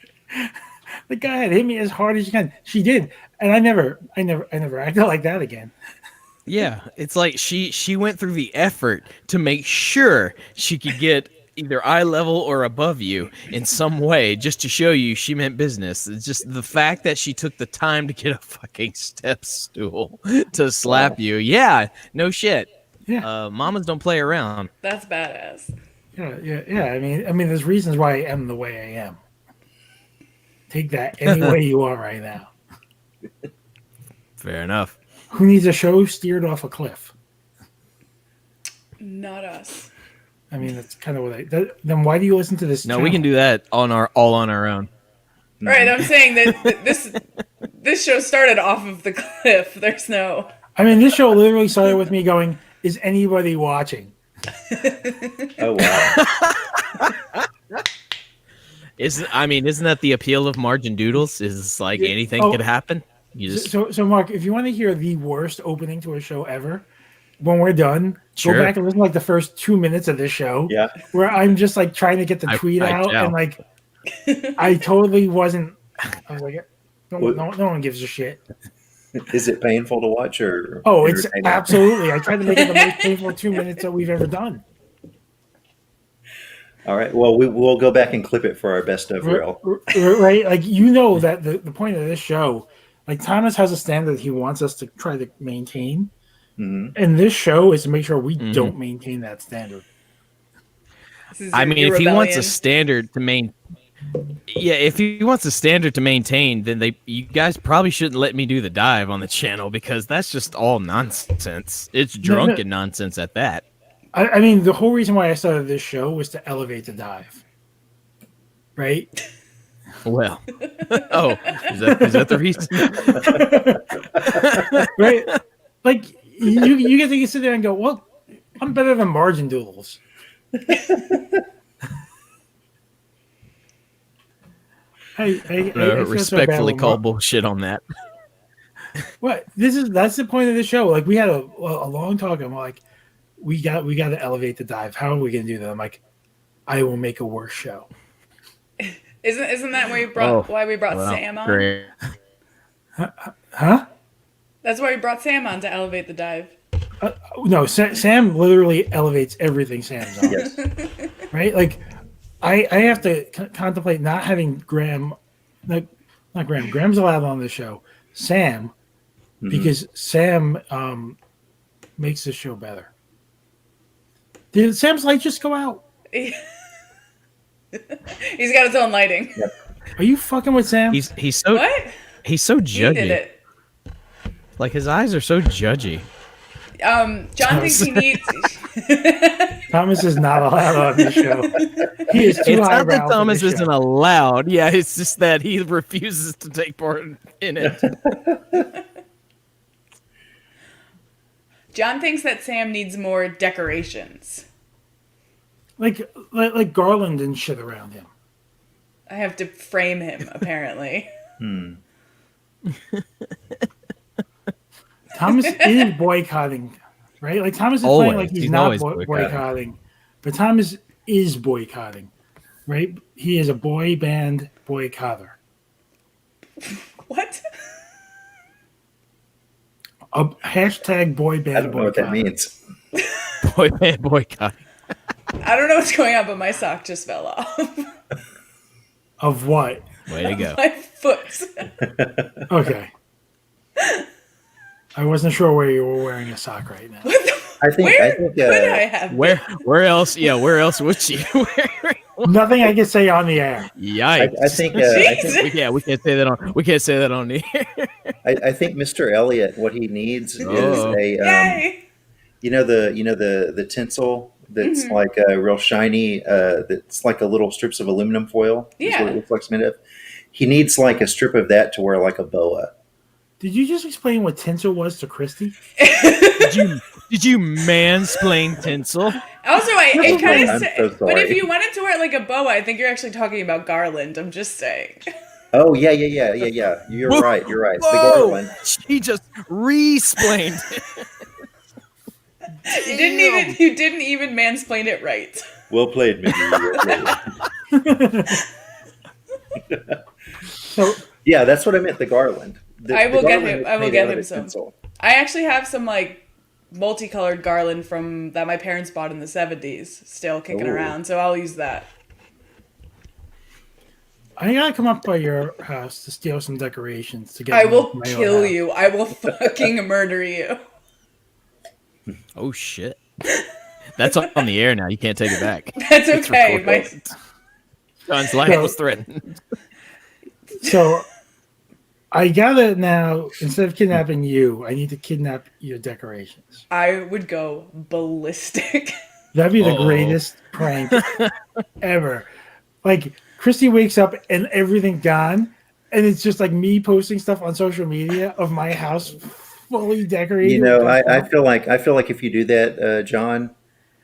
go ahead, hit me as hard as you can. She did, and I never acted like that again. Yeah, it's like she went through the effort to make sure she could get either eye level or above you in some way, just to show you she meant business. It's just the fact that she took the time to get a fucking step stool to slap you. Yeah, no shit. Yeah, mamas don't play around. That's badass. yeah. I mean, there's reasons why I am the way I am. Take that any way you are right now. Fair enough. Who needs a show steered off a cliff? Not us. I mean, that's kind of what then why do you listen to this? No, channel? we can do that all on our own. Right, I'm saying that this show started off of the cliff. There's no. I mean, this show literally started with me going, "Is anybody watching?" Oh, wow. Isn't that the appeal of Margin Doodles? Is like anything could happen. You just So Mark, if you want to hear the worst opening to a show ever, when we're done, Sure. go back and listen to like the first 2 minutes of this show. Yeah. Where I'm just like trying to get the tweet out and like I totally wasn't. I was like, no one gives a shit. Is it painful to watch or? Oh, it's entertaining? absolutely. I tried to make it the most painful 2 minutes that we've ever done. All right. Well, we'll go back and clip it for our best of reel. Right? Like, you know that the point of this show, like Thomas has a standard he wants us to try to maintain. And this show is to make sure we don't maintain that standard. I mean, if he wants a standard to maintain, if he wants a standard to maintain, then you guys probably shouldn't let me do the dive on the channel because that's just all nonsense. It's drunken nonsense at that. I mean, the whole reason why I started this show was to elevate the dive. Right? Well, is that the reason? Right? Like, you get to sit there and go, well, I'm better than Margin Doodles. I respectfully call bullshit on that. What? That's the point of the show. Like, we had a long talk. I'm like, we got to elevate the dive. How are we going to do that? I'm like, I will make a worse show. Isn't that why we brought Sam on? Great. Huh? That's why we brought Sam on to elevate the dive. No, Sam literally elevates everything Sam's on. Yes. Right? Like, I have to contemplate not having Graham, not Graham. Graham's allowed on the show. Sam, because Sam makes the show better. Did Sam's light just go out? He's got his own lighting. Yep. Are you fucking with Sam? He's so What? he's so He did judgy. it. Like his eyes are so judgy. John thinks he needs. Thomas is not allowed on the show. He is too It's not highbrow that for Thomas this isn't show. allowed. Yeah, it's just that he refuses to take part in it. John thinks that Sam needs more decorations. Like garland and shit around him. I have to frame him, apparently. Thomas is boycotting, right? Like Thomas is Always. playing like he's He's not always boycotting, but Thomas is boycotting, right? He is a boy band boycotter. What? A hashtag boy band I don't know what that boycotter. means. Boy band boycott. I don't know what's going on, but my sock just fell off. Of what? Way to go. My foot. Okay. I wasn't sure where you were wearing a sock right now. I think Where could I have? Where else? Yeah, where else would she? Nothing I can say on the air. Yikes. I think we can't say that on the air. I think Mr. Elliott, what he needs is Oh. a Yay! the tinsel that's like a real shiny. That's like a little strips of aluminum foil. Is what it Yeah. looks like it's made of. He needs like a strip of that to wear like a boa. Did you just explain what tinsel was to Christy? Did you mansplain tinsel? Also, it kind I'm of. so But if sorry. you wanted to wear it like a boa, I think you're actually talking about garland. I'm just saying. Oh yeah. You're Whoa. right. You're right. The Whoa! garland. She just re-splained. You didn't even mansplain it right. Well played, Mickey. Well played. So Yeah, that's what I meant. The garland. I will the get garland him. is I will made get out of him a some. tinsel. I actually have some like multicolored garland from that my parents bought in the 70s, still kicking Ooh. around. So I'll use that. I gotta come up by your house to steal some decorations to get. I them will into my own kill house. you. I will fucking murder you. Oh shit! That's on the air now. You can't take it back. That's It's okay. recorded. John's life was threatened. So I gotta now, instead of kidnapping you, I need to kidnap your decorations. I would go ballistic. That'd be the Uh-oh. greatest prank ever. Like Christy wakes up and everything gone, and it's just like me posting stuff on social media of my house fully decorated. You know, with I stuff. feel like if you do that, John,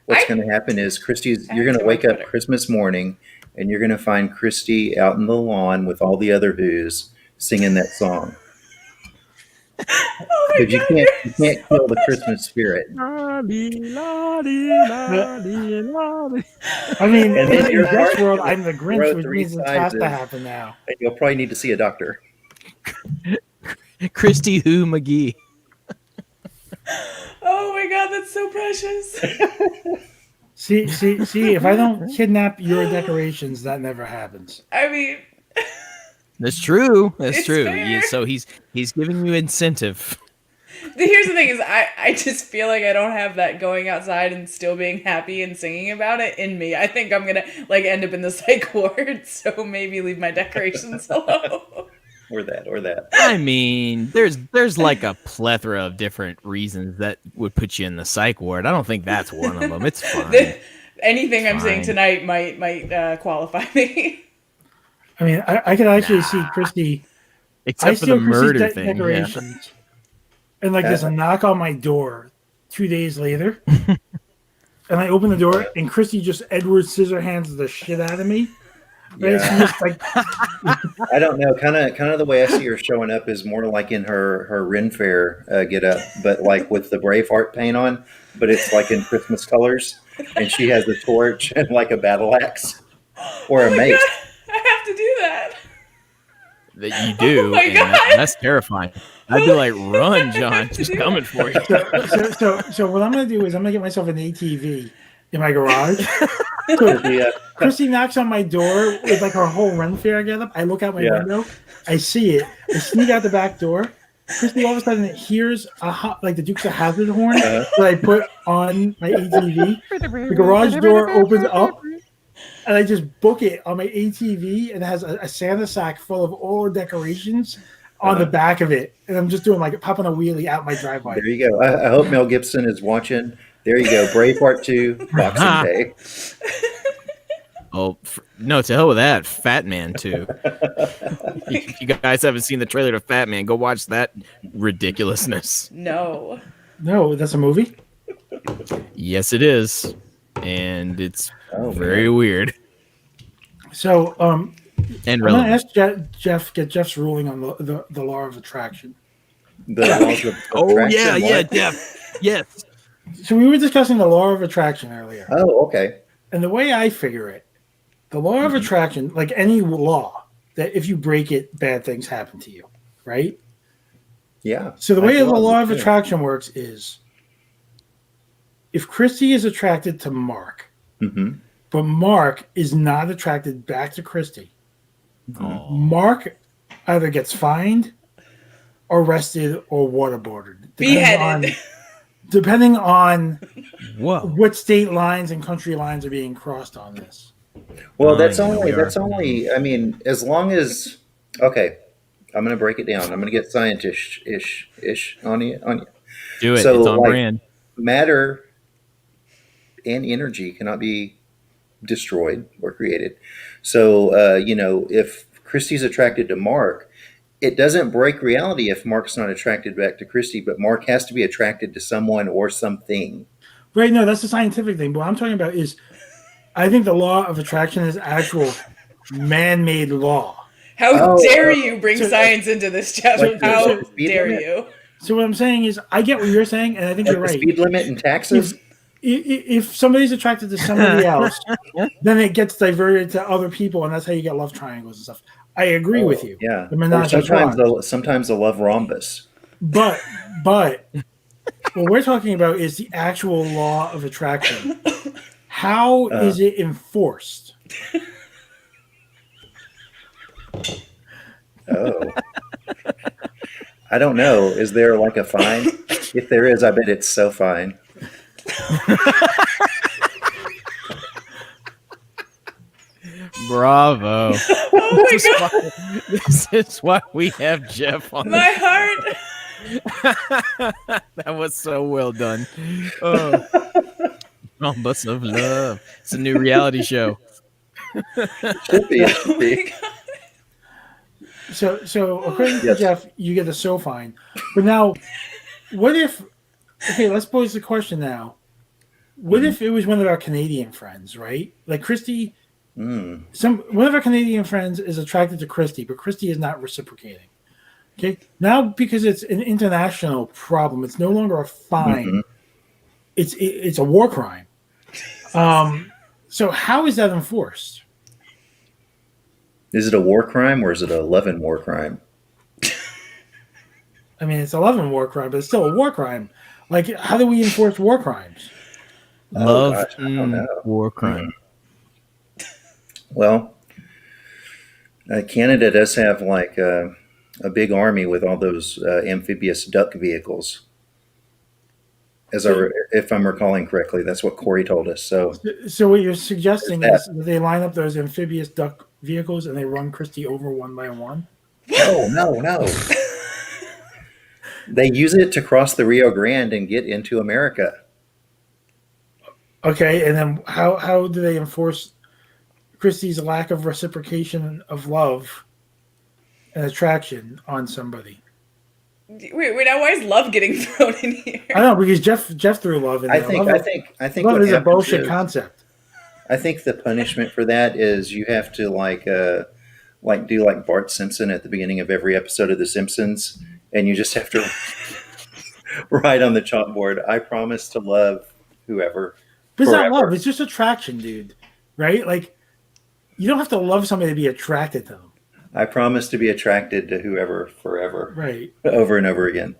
what's I- going to happen is Christy's. I You're have going to to wake on up Twitter. Christmas morning, and you're going to find Christy out in the lawn with all the other Who's singing that song. Oh my Because you god! can't you're so kill the much- Christmas spirit. I mean, And then in your Jeff's heart world, will I'm the grow Grinch, which 3 means it has to sizes. happen now. And you'll probably need to see a doctor. Christy Who McGee. Oh my god, that's so precious. See, if I don't kidnap your decorations, that never happens. I mean, That's true. That's It's true. fair. Yeah, so he's giving you incentive. here's the thing: is I just feel like I don't have that going outside and still being happy and singing about it in me. I think I'm gonna like end up in the psych ward. So maybe leave my decorations alone. Or that. I mean, there's like a plethora of different reasons that would put you in the psych ward. I don't think that's one of them. It's fine. Anything I'm saying Fine. tonight might qualify me. I mean, I could actually see Christy. I Except for the steal Christy's murder thing. Yeah. decorations, and like there's a knock on my door 2 days later, and I open the door, and Christy just Edward Scissorhands the shit out of me. Right? Yeah. She's just like, I don't know. Kind of the way I see her showing up is more like in her Ren Fair get up, but like with the Braveheart paint on, but it's like in Christmas colors, and she has a torch and like a battle axe or Oh a my mace. god, I have to do that. That you do. Oh my and God. that's terrifying. I'd be like, run, John. She's coming for you. so what I'm gonna do is I'm gonna get myself an ATV in my garage. Yeah. Christy knocks on my door with like her whole run fair get up. I look out my Yeah. window, I see it. I sneak out the back door. Christy all of a sudden hears like the Dukes of Hazzard horn that I put on my ATV. The garage door opens up, and I just book it on my ATV, and it has a Santa sack full of all the decorations on the back of it. And I'm just doing like popping a wheelie out my driveway. There you go. I hope Mel Gibson is watching. There you go. Braveheart 2, Boxing Day. Oh, no, to hell with that. Fat Man, too. If you guys haven't seen the trailer to Fat Man, go watch that ridiculousness. No. No, that's a movie. Yes, it is. And it's Oh, very weird So and I'm gonna relevant. ask Jeff, get Jeff's ruling on the law of attraction. The laws of Oh, attraction, yeah, what? Jeff. Yes. So we were discussing the law of attraction earlier. Oh, okay. And the way I figure it, the law of attraction, like any law, that if you break it, bad things happen to you, right? Yeah. So the way I the love law it, of too. attraction works is if Christy is attracted to Mark, Mhm. but Mark is not attracted back to Christy, Oh. Mark either gets fined, arrested, or waterboarded. Beheaded. Depending on Whoa. what state lines and country lines are being crossed on this. Well, that's yeah, only. we are. That's only. I mean, as long as. Okay, I'm going to break it down. I'm going to get scientist-ish on you. Do it. So, it's on like, brand. Matter and energy cannot be destroyed or created. So, if Christy's attracted to Mark, it doesn't break reality if Mark's not attracted back to Christy, but Mark has to be attracted to someone or something. Right? No, that's the scientific thing. But what I'm talking about is, I think the law of attraction is actual man-made law. How Oh, dare you bring so- science into this, Jeff? Like How the speed dare limit? you? So what I'm saying is, I get what you're saying, and I think Like you're the right. speed limit in taxes? If somebody's attracted to somebody else, then it gets diverted to other people, and that's how you get love triangles and stuff. I agree with you. Yeah. The Or menage a sometimes trois. sometimes a love rhombus. But what we're talking about is the actual law of attraction. How is it enforced? Oh. I don't know. Is there like a fine? If there is, I bet it's so fine. Bravo. Oh my god, This is why we have Jeff on. my heart. That was so well done. Oh, Rhombus of Love. It's a new reality show. Should be. It Oh should my be. god. So according to Yes. Jeff, you get a so fine. But now, what if? Okay, let's pose the question now. What if it was one of our Canadian friends, right? Like Christy, Mm. one of our Canadian friends is attracted to Christy, but Christy is not reciprocating. Okay, now because it's an international problem, it's no longer a fine. Mhm. It's a war crime. So how is that enforced? Is it a war crime or is it a loving war crime? I mean, it's 11 war crime, but it's still a war crime. Like, how do we enforce war crimes? Love gosh, I don't know. war crime. Well, Canada does have like a big army with all those amphibious duck vehicles. If I'm recalling correctly, that's what Corey told us. So So what you're suggesting There's is that they line up those amphibious duck vehicles and they run Christy over one by one? no. They use it to cross the Rio Grande and get into America. Okay, and then how do they enforce Christy's lack of reciprocation of love and attraction on somebody? Wait, now why is love getting thrown in here? I don't know, because Jeff threw love in I there. think Love what is a happens bullshit is- concept. I think the punishment for that is you have to do like Bart Simpson at the beginning of every episode of The Simpsons, and you just have to write on the chalkboard, "I promise to love whoever." But it's not forever." love, it's just attraction, dude. Right? Like, you don't have to love somebody to be attracted to them. I promise to be attracted to whoever forever, Right. over and over again.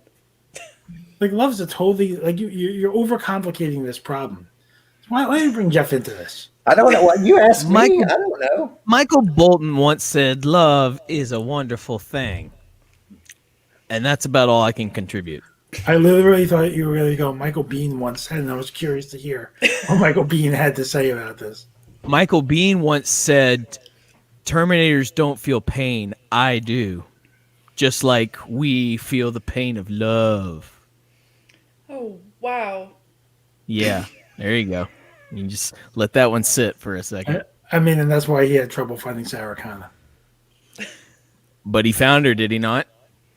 Like, love's a totally, like, you're overcomplicating this problem. Why do you bring Jeff into this? I don't know what you asked me. Michael- I don't know. Michael Bolton once said, "Love is a wonderful thing," and that's about all I can contribute. I literally thought you were going to go, Michael Bean once said, and I was curious to hear what Michael Bean had to say about this. Michael Bean once said, "Terminators don't feel pain. I do. Just like we feel the pain of love." Oh, wow. Yeah, there you go. You can just let that one sit for a second. I mean, and that's why he had trouble finding Sarah Connor. But he found her, did he not?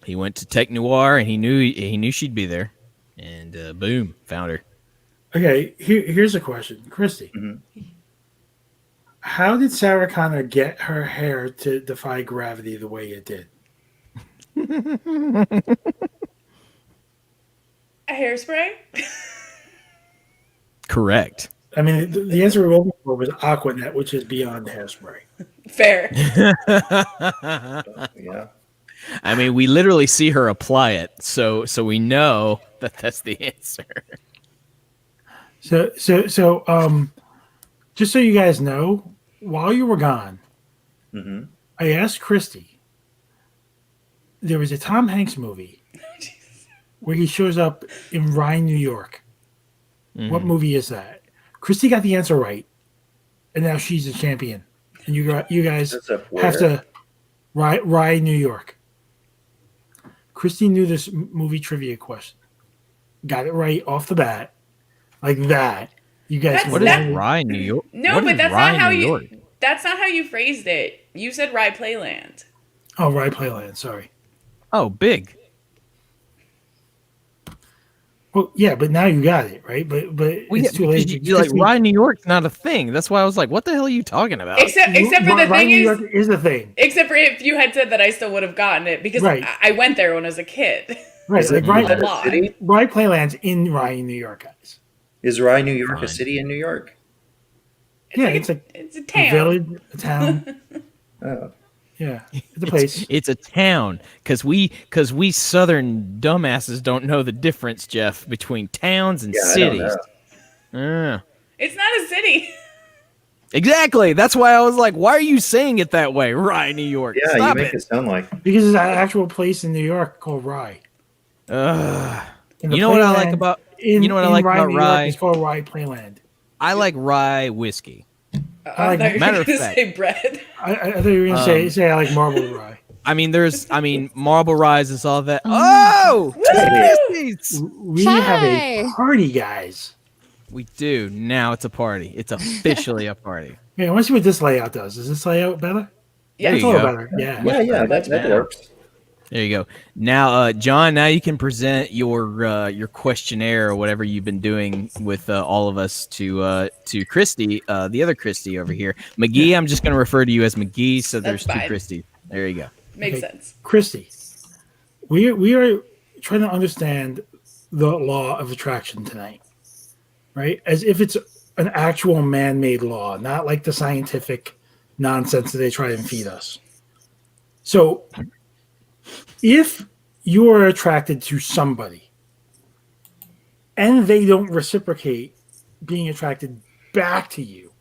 He went to Tech Noir, and he knew she'd be there, and boom, found her. Okay, here's a question. Christy, how did Sarah Connor get her hair to defy gravity the way it did? A hairspray? Correct. I mean, the answer we were looking for was Aquanet, which is beyond hairspray. Fair. Yeah. I mean, we literally see her apply it, so we know that that's the answer. So, just so you guys know, while you were gone, Mhm. I asked Christy. There was a Tom Hanks movie where he shows up in Rye, New York. What movie is that? Christy got the answer right, and now she's a champion. And you guys That's up have where? to Rye, New York. Christy knew this movie trivia question, got it right off the bat, like that. You guys That's can What is not- Rye, New York? No, What but is that's Rye, not how New you. York? That's not how you phrased it. You said Rye Playland. Oh, Rye Playland. Sorry. Oh, big. Well, yeah, but now you got it right. But Well, it's yeah, too late. because you're like Rye, New York's not a thing. That's why I was like, what the hell are you talking about? Except for the Rye, thing New is, York is a thing. except for if you had said that, I still would have gotten it because Right. I went there when I was a kid. Right, Is like it Rye, A lot. a city? Rye Playland's in Rye, New York, guys. Is Rye, New York, Fine. a city in New York? It's a a town. village, a town. Oh, Yeah, it's a place. It's a town because we Southern dumbasses don't know the difference, Jeff, between towns and yeah, I don't cities. know. It's not a city. Exactly. That's why I was like, why are you saying it that way, Rye, New York? Yeah, Stop you make it sound like Because there's an actual place in New York called Rye. And the You know what I Playland like about in, you know what I in like Rye, about New York Rye? is called Rye Playland. I like rye whiskey. I thought you were matter going of to fact. say bread. I thought you were going to say I like marble rye. I mean, Marble Rise is all that. Oh, Christie's! We have Hi. a party, guys. We do. Now it's a party. It's officially a party. Yeah, I want to see what this layout does. Is this layout better? There It's you a little go. better. Yeah. yeah, much that better. works. There you go. Now, John, now you can present your questionnaire or whatever you've been doing with all of us to Christy, the other Christy over here. McGee, I'm just going to refer to you as McGee, so there's That's two fine. Christies. There you go. Makes Okay. sense. Christy, we are trying to understand the law of attraction tonight, right? As if it's an actual man-made law, not like the scientific nonsense that they try and feed us. So, if you are attracted to somebody and they don't reciprocate being attracted back to you,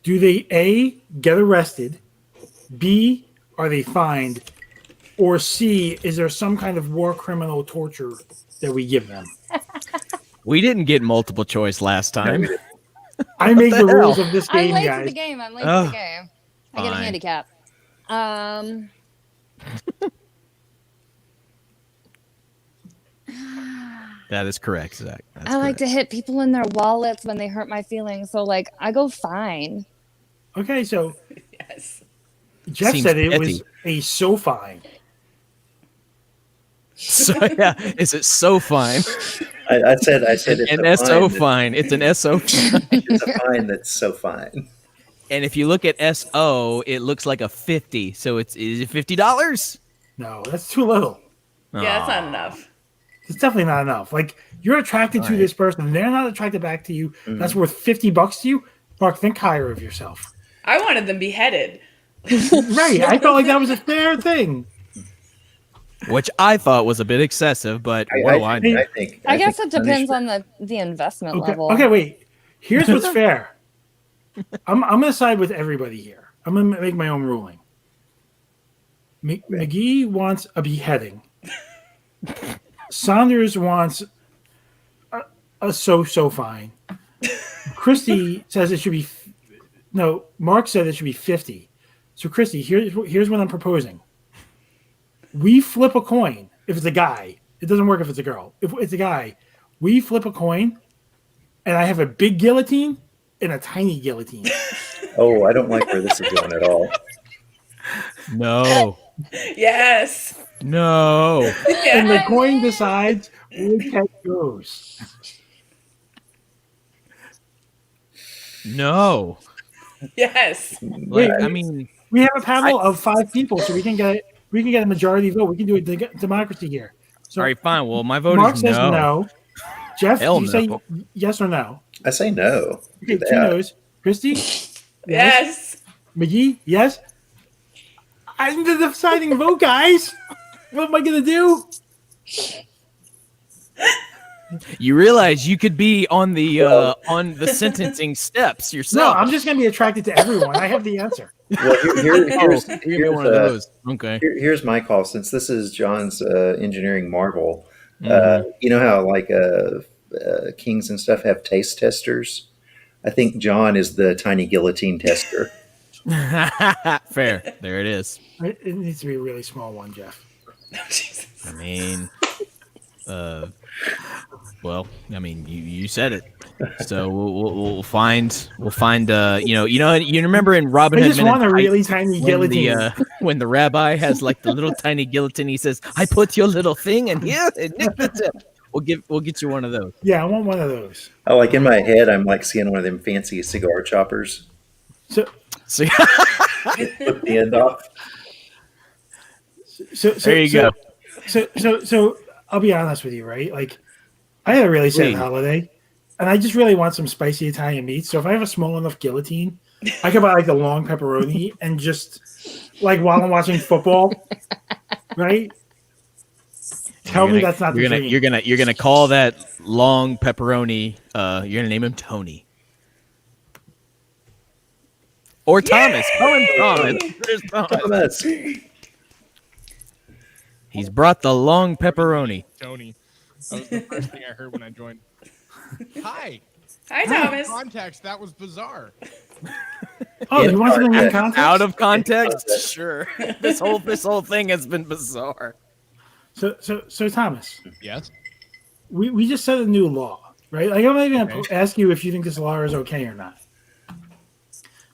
do they A, get arrested, B, are they fined, or C, is there some kind of war criminal torture that we give them? We didn't get multiple choice last time. I make the the rules hell? of this I'm game, late to guys. the game. I'm late to Oh, the game. I get a fine. handicap. That is correct, Zach. That's I like correct. to hit people in their wallets when they hurt my feelings. So, like, I go fine. Okay, so Yes. Jeff Seems said it petty. was a so fine. So yeah, is it so fine? I said it's An a SO fine. fine. It's an SO fine. It's a fine that's so fine. And if you look at SO, it looks like a 50. So is it $50? No, that's too little. Yeah, that's not enough. It's definitely not enough. Like you're attracted to Right. this person, and they're not attracted back to you. That's worth $50 to you. Mark, think higher of yourself. I wanted them beheaded. Right. I felt like that was a fair thing. Which I thought was a bit excessive, but what do I know? I guess it think depends punishment- on the investment Okay. level. Okay, wait. Here's what's fair. I'm gonna side with everybody here. I'm gonna make my own ruling. McGee wants a beheading. Saunders wants a so fine. Christy says it should be no. Mark said it should be 50. So Christy, here's what I'm proposing. We flip a coin if it's a guy. It doesn't work if it's a girl. If it's a guy, we flip a coin, and I have a big guillotine and a tiny guillotine. Oh, I don't like where this is going at all. No. Yes. No. And the Yes. coin decides which head goes. No. Yes. Like, I mean, We have a panel of 5 people, so we can get a majority vote. We can do a democracy here. So all right, fine. Well, my vote Mark is says no. no. Jeff, Hell do you say no. yes or no? I say no. Okay, Do 2 that. no's. Christy? Yes. McGee? Yes? I'm the deciding vote, guys. What am I going to do? You realize you could be on the sentencing steps No, yourself. I'm just going to be attracted to everyone. I have the answer. Well, You're gonna be one of those. Okay. here's my call. Since this is John's engineering marvel, Mhm. you know how like kings and stuff have taste testers. I think John is the tiny guillotine tester. Fair. There it is. It needs to be a really small one, Jeff. Jesus. I mean, well, I mean, you said it. So we'll find you remember in Robin I Hood just Men in want a really Tights tiny when guillotine. when the rabbi has like the little tiny guillotine, he says, "I put your little thing in here and nick the tip." We'll get you one of those. Yeah, I want one of those. I like in my head, I'm like seeing one of them fancy cigar choppers. So, So Flip the end off. there you go. So I'll be honest with you, right? Like, I had a really sad Please. holiday, and I just really want some spicy Italian meat. So if I have a small enough guillotine, I could buy like the long pepperoni and just like while I'm watching football, right? Tell me that's not the dream. You're gonna call that long pepperoni. You're gonna name him Tony or Thomas. Call him Thomas. There's Thomas. He's brought the long pepperoni. Tony. That was the first thing I heard when I joined. Hi. Hi, Thomas. Context, that was bizarre. Oh, you want something in Yeah. context? Out of context, sure. This whole thing has been bizarre. So Thomas, Yes. we just set a new law, right? Like, I'm not even gonna ask you if you think this law is okay or not,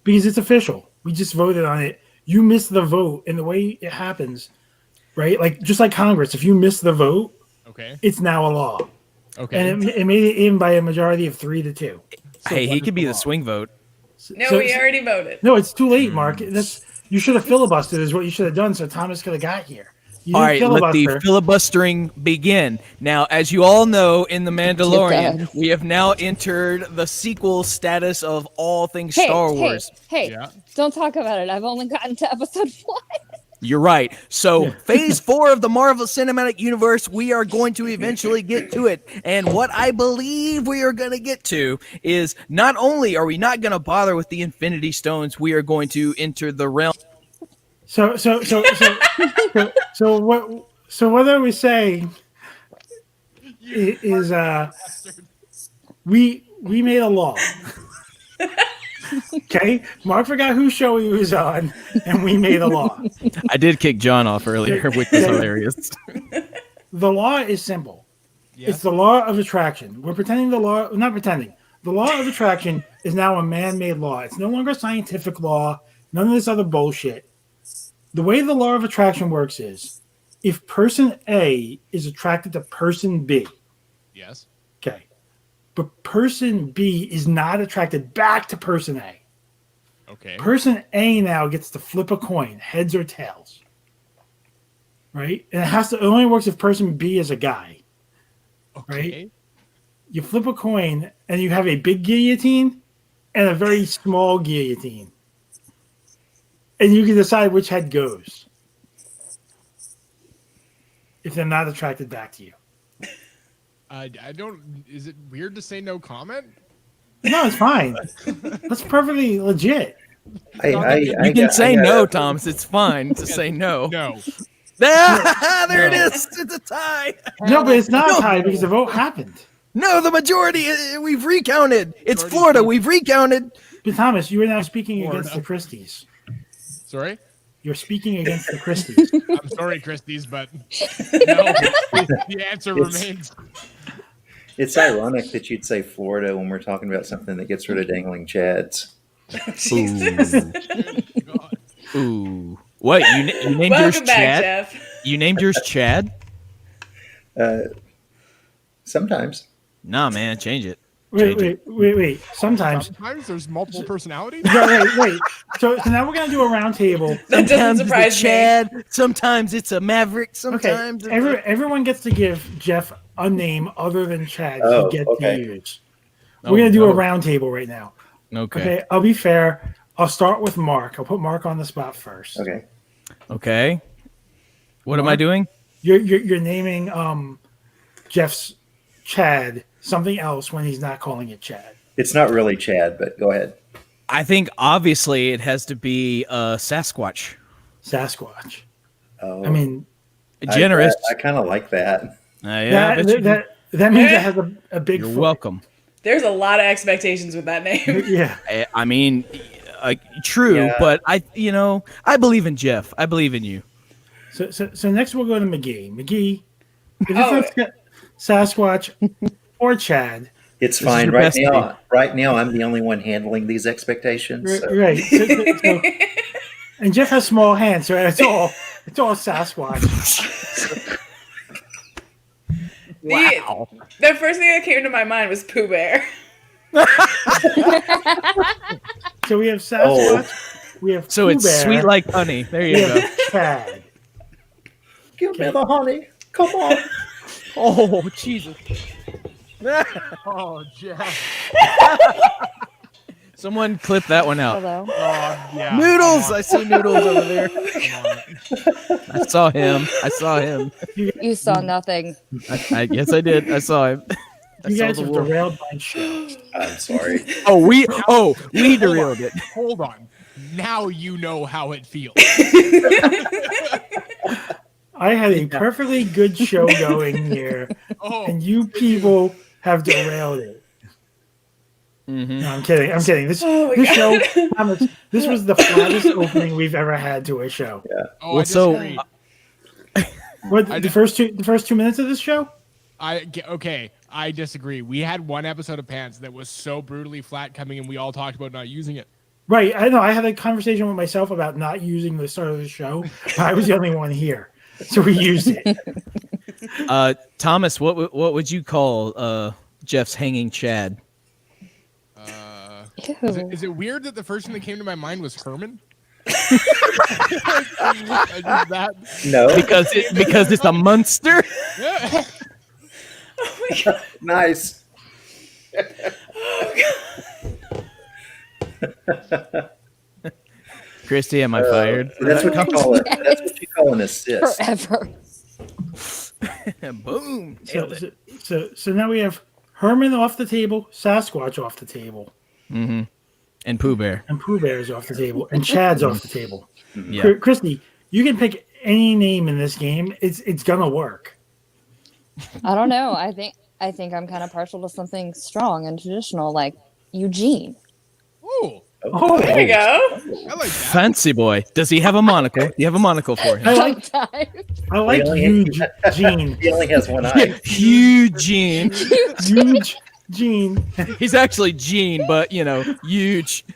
because it's official. We just voted on it. You missed the vote, and the way it happens, right? Like just like Congress, if you miss the vote, Okay. it's now a law, Okay. and it made it in by a majority of 3-2. So Hey, he could be the wonderful law. swing vote. No, So- we already voted. No, it's too late, Mark. You should have filibustered. Is what you should have done, so Thomas could have got here. You All didn't right, let the filibuster. filibustering begin. Now, as you all know, in The Mandalorian, God. we have now entered the sequel status of all things Hey, Star Wars. Hey, Yeah. don't talk about it. I've only gotten to episode 1. You're right. So, phase 4 of the Marvel Cinematic Universe, we are going to eventually get to it. And what I believe we are going to get to is not only are we not going to bother with the Infinity Stones, we are going to enter the realm. So what are we saying is we made a law. Okay, Mark forgot whose show he was on, and we made a law. I did kick John off earlier, which is hilarious. The law is simple. Yes. It's the law of attraction. We're pretending not pretending. The law of attraction is now a man-made law. It's no longer a scientific law. None of this other bullshit. The way the law of attraction works is if person A is attracted to person B, Yes. okay, but person B is not attracted back to person A. Okay. Person A now gets to flip a coin, heads or tails. Right? And it only works if person B is a guy. Okay. You flip a coin and you have a big guillotine and a very small guillotine. And you can decide which head goes if they're not attracted back to you. I don't. Is it weird to say no comment? No, it's fine. That's perfectly legit. You can say no, Thomas. It's fine to say no. No. There it is. It's a tie. No, but it's not No. tied because the vote happened. No, the majority. We've recounted. It's Florida. We've recounted. But Thomas, you are now speaking against Florida. the Christies. Sorry. You're speaking against the Christies. I'm sorry, Christie's, but no. The answer remains. It's ironic that you'd say Florida when we're talking about something that gets rid of dangling chads. Jesus. God. Ooh. What? You named yours Welcome back, Chad? Jeff. You named yours Chad? Sometimes. Nah, man. Change it. Wait. Sometimes. Sometimes there's multiple personalities. Wait. So now we're gonna do a round table. That doesn't Sometimes surprise it's a Chad. Sometimes it's a Maverick. Okay. Sometimes it's Everyone gets to give Jeff a name other than Chad. Oh, he gets okay. to use. We're gonna do a round table right now. Okay. Okay. I'll be fair. I'll start with Mark. I'll put Mark on the spot first. Okay. Okay. What am I doing? You're naming Jeff's Chad something else when he's not calling it Chad. It's not really Chad, but go ahead. I think obviously it has to be Sasquatch. Sasquatch. Oh, I mean, Generous. I kind of like that. Yeah, I bet you do. that means it has a big. You're foot. welcome. There's a lot of expectations with that name. Yeah. I mean, true, Yeah. but I believe in Jeff. I believe in you. So next we'll go to McGee. McGee, if Oh. it's not Sasquatch or Chad, It's This is fine your right best now. day. Right now, I'm the only one handling these expectations. So. Right. And Jeff has small hands, so it's all Sasquatch. Wow. The first thing that came to my mind was Pooh Bear. So we have Sasquatch. We have So Pooh it's Bear, sweet like honey. There we you go. have Chad. Give me the honey. Come on. Oh, Jesus. Oh, Jeff. Someone clip that one out. Hello. Oh, yeah. Noodles! I'm on I see Noodles over there. it. I'm on it. I saw him. You saw nothing. I yes, I did. I saw him. I You saw guys the have wolf. derailed my show. I'm sorry. We derailed it. Hold on. Now you know how it feels. I had a perfectly good show going here, Oh, and you people have derailed it. Mm-hmm. No, I'm kidding. This Oh my this God. show, Thomas, this was the flattest opening we've ever had to a show. oh, Well, I so- disagree. What I the did- first 2 minutes of this show? Okay, I disagree. We had one episode of Pants that was so brutally flat coming in, we all talked about not using it. Right. I know. I had a conversation with myself about not using the start of the show, but I was the only one here, so we used it. Thomas, what would you call Jeff's hanging Chad? Ew. Is it weird that the first thing that came to my mind was Herman? No. Because it's a monster. Yeah. Oh my God. Nice. Christy, am I fired? That's what you call it. That's what you call an assist. Forever. Boom. Nailed it. So now we have Herman off the table, Sasquatch off the table, And Pooh Bear. and Pooh Bear's off the table, and Chad's off the table. Yeah. Christy, you can pick any name in this game. It's gonna work. I don't know. I think I'm kind of partial to something strong and traditional, like Eugene. Ooh, Oh, There we go. I like that. Fancy boy. Does he have a monocle? Do you have a monocle for I him? like Sometimes. I like huge Gene. He only has one eye. Eugene. Huge Gene. He's actually Gene, but huge.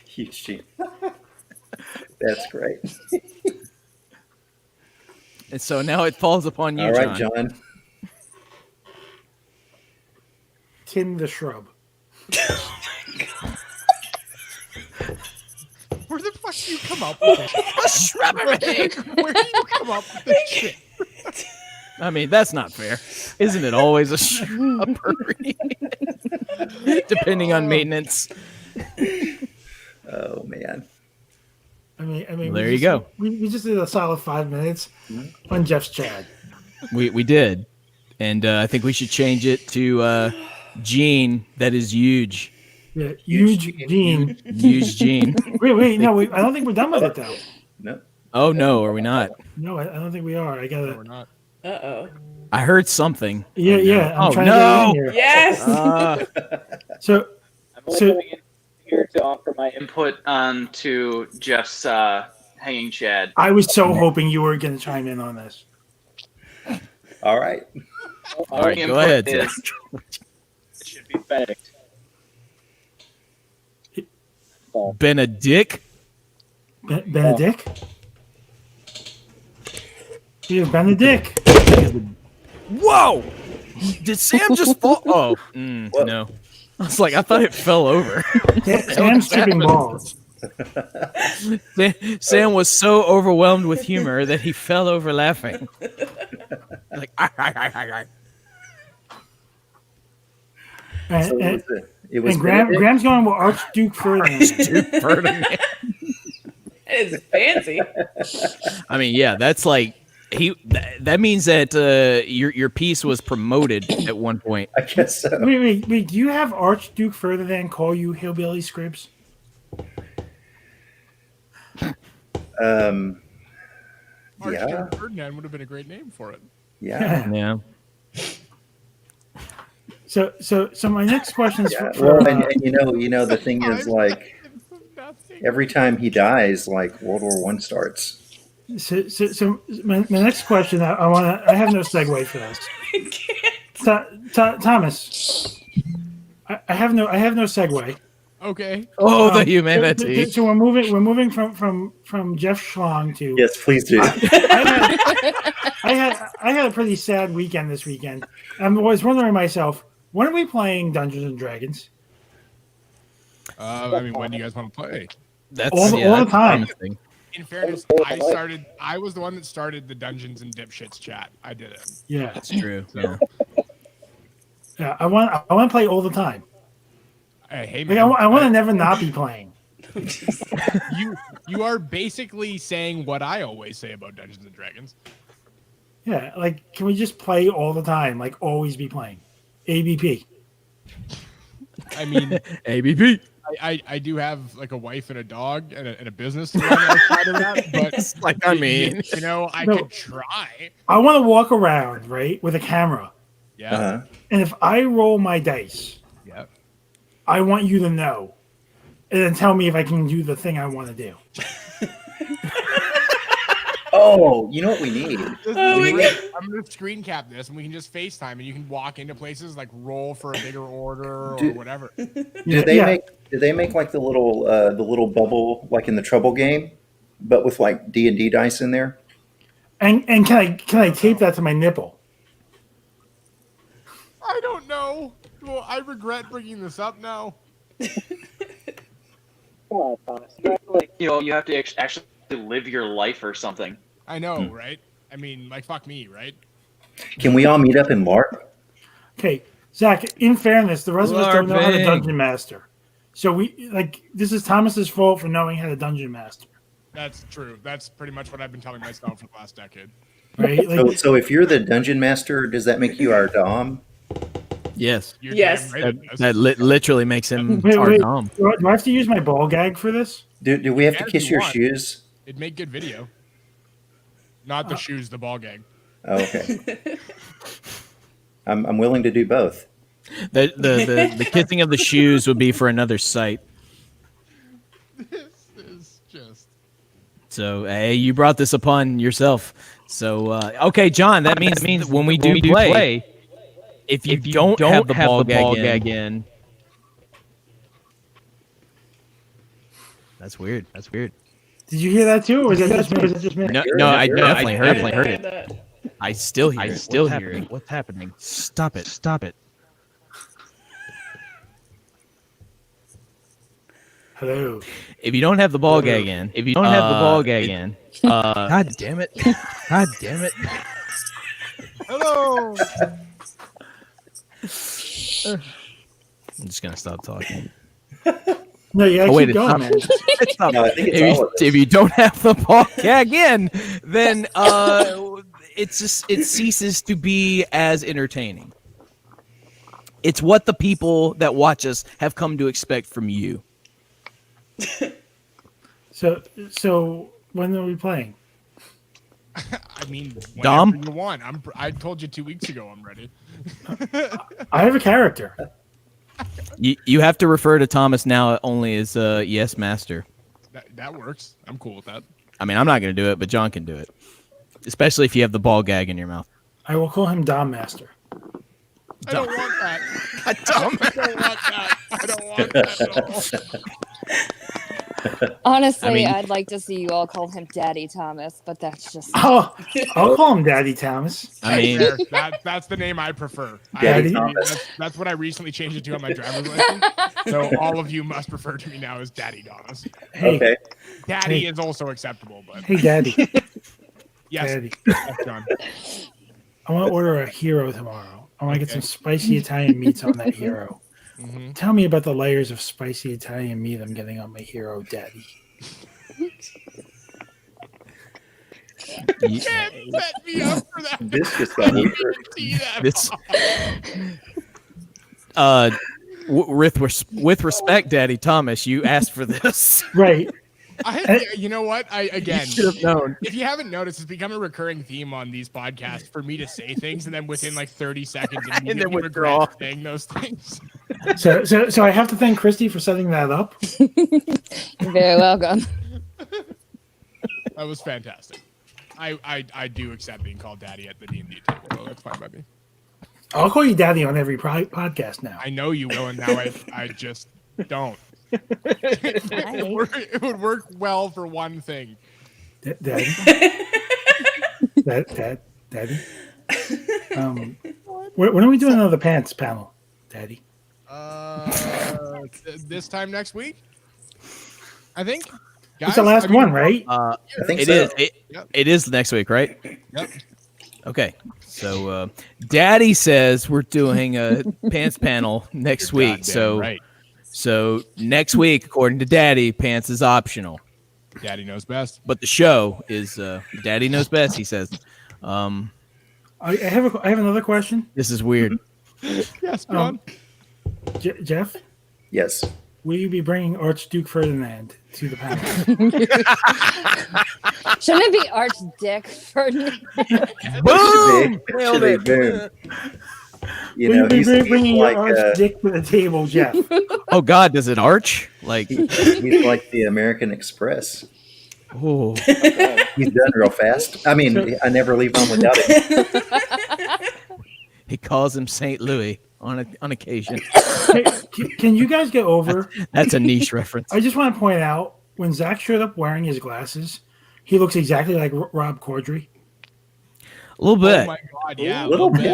Huge Gene. That's great. And so now it falls upon you, All right, John. John. Tin the Shrub. Where the fuck do you come up with this? Shrubbery. Where do you come up with this shit? I mean, that's not fair. Isn't it always a shrubbery? Depending on maintenance. Oh man. I mean. There we you just- go. We just did a solid 5 minutes on Jeff's Chad. We did. And I think we should change it to Gene. That is huge. Yeah, huge Gene. Huge Gene. Wait, no, I don't think we're done with it though. No. Oh, no, are we not? No, I don't think we are. I No, we're gotta. not. Uh-oh. I heard something. Yeah. I'm Oh, trying no. to get it in here. Yes. So, I'm only So- coming in here to offer my input on to Jeff's hanging Chad. I was so hoping you were going to chime in on this. All right. All right, My go input ahead, is- It should be Benedict. Benedict? Benedict? Here's Benedict. Whoa! Did Sam just fall? Oh, no. I was like, I thought it fell over. Sam's tripping balls. Sam was so overwhelmed with humor that he fell over laughing. Like, And, So and, it was and Graham's going with Archduke Ferdinand. It is fancy. I mean, yeah, that's like that means that your piece was promoted at one point. I guess so. Wait. Do you have Archduke Ferdinand call you Hillbilly Scribs? Yeah. Archduke Ferdinand would have been a great name for it. Yeah. Yeah. So my next question is Yeah. for Well, and you know, the thing is, like, Nothing. every time he dies, like World War One starts. so my next question. I have no segue for this. I can't. Thomas, I have no segue. Okay. Oh, the So humanity. we're moving from Jeff Schlong to. Yes, please do. I had a pretty sad weekend this weekend. I was wondering myself, when are we playing Dungeons and Dragons? I mean, when do you guys want to play? That's all the that's time. promising. In fairness, I was the one that started the Dungeons and Dipshits chat. I did it. Yeah, That's true. Yeah. yeah. I want to play all the time. Hey, Like, man, I want to never not be playing. you are basically saying what I always say about Dungeons and Dragons. Yeah, like, can we just play all the time? Like, always be playing. ABP. I mean, ABP. I do have like a wife and a dog and a business to run outside of that, but Like, I mean, you know, I No. could try. I want to walk around, right, with a camera. Yeah, Uh-huh. And if I roll my dice, yeah. I want you to know. And then tell me if I can do the thing I want to do. Oh, you know what we need? Oh my God. I'm gonna screen cap this, and we can just FaceTime, and you can walk into places like roll for a bigger order or Dude. whatever. Do they make like the little bubble like in the Trouble game, but with like D&D dice in there? And can I tape that to my nipple? I don't know. Well, I regret bringing this up now. You have to actually live your life or something. I know, right? I mean, like, fuck me, right? Can we all meet up in LARP? Okay, Zach, in fairness, the rest of us don't know how to LARPing. dungeon master. So this is Thomas's fault for knowing how to dungeon master. That's true. That's pretty much what I've been telling myself for the last decade. Right? Like, So if you're the dungeon master, does that make you our dom? yes. You're Yes. damn right it does. That literally makes him wait, our wait, dom. do I have to use my ball gag for this? Do we have Yeah, to if kiss you your want. shoes? It'd make good video. Not the shoes, the ball gag. Oh, okay. I'm willing to do both. The kissing of the shoes would be for another site. This is just. So hey, you brought this upon yourself. So okay, John, that means that when we do play, if you don't have the ball gag in, that's weird. That's weird. Did you hear that too, or was that just me? No, I definitely heard I it. heard that. I still hear it. What's happening? Stop it. Hello. If you don't have the ball gag in, God damn it. Hello. I'm just gonna stop talking. No, you gotta Oh, wait, keep it's going, not- man. Stop. No, I think it's all of this. If you don't have the ball gag in, then it ceases to be as entertaining. It's what the people that watch us have come to expect from you. So when are we playing? I mean, whenever Dom? you want. I told you 2 weeks ago I'm ready. I have a character. You have to refer to Thomas now only as yes, master. That works. I'm cool with that. I mean, I'm not going to do it, but John can do it. Especially if you have the ball gag in your mouth. I will call him Dom Master. I don't want that. I don't want that at all. Honestly, I mean- I'd like to see you all call him Daddy Thomas, but that's just Oh, I'll call him Daddy Thomas. I mean, Fair. That's the name I prefer. Daddy That's what I recently changed it to on my driver's license. So all of you must refer to me now as Daddy Thomas. Hey, Okay. Daddy Hey. is also acceptable, but hey, Daddy. yes, Daddy. yes, John. I want to order a hero tomorrow. I want to get some spicy Italian meats on that hero. Mhm. Tell me about the layers of spicy Italian meat I'm getting on my hero, Daddy. you- Set me up for that. This just got weird. See that? this, with respect, Daddy Thomas, you asked for this. Right. You know what? Again, should have known. if you haven't noticed, it's become a recurring theme on these podcasts for me to say things and then within like 30 seconds immediately withdraw. regret saying those things. So I have to thank Christy for setting that up. You're very welcome. That was fantastic. I do accept being called daddy at the D&D table, though. That's fine by me. I'll call you daddy on every podcast now. I know you will, and now I just don't. It would work well for one thing. Daddy. Daddy. When are we doing another pants panel, Daddy? This time next week, I think. It's the last one, right? I think It so. is. It is next week, right? Yep. Okay. So, Daddy says we're doing a pants panel next week. Goddamn So, right. so next week, according to Daddy, pants is optional. Daddy knows best. But the show is Daddy knows best. He says. I have another question. This is weird. Yes, John. Jeff, Yes. will you be bringing Archduke Ferdinand to the panel? Shouldn't it be Archdick Ferdinand? Boom! Big, Nailed big it. boom. You Will know, you be he's bringing like your Archdick to the table, Jeff? Oh God, does it arch? Like, he's like the American Express. oh, He's done real fast. I mean, I never leave home without it. he calls him Saint Louis on occasion. Hey, can you guys get over? That's a niche reference. I just want to point out when Zach showed up wearing his glasses, he looks exactly like Rob Corddry, A little bit. Oh my God, yeah, A little bit.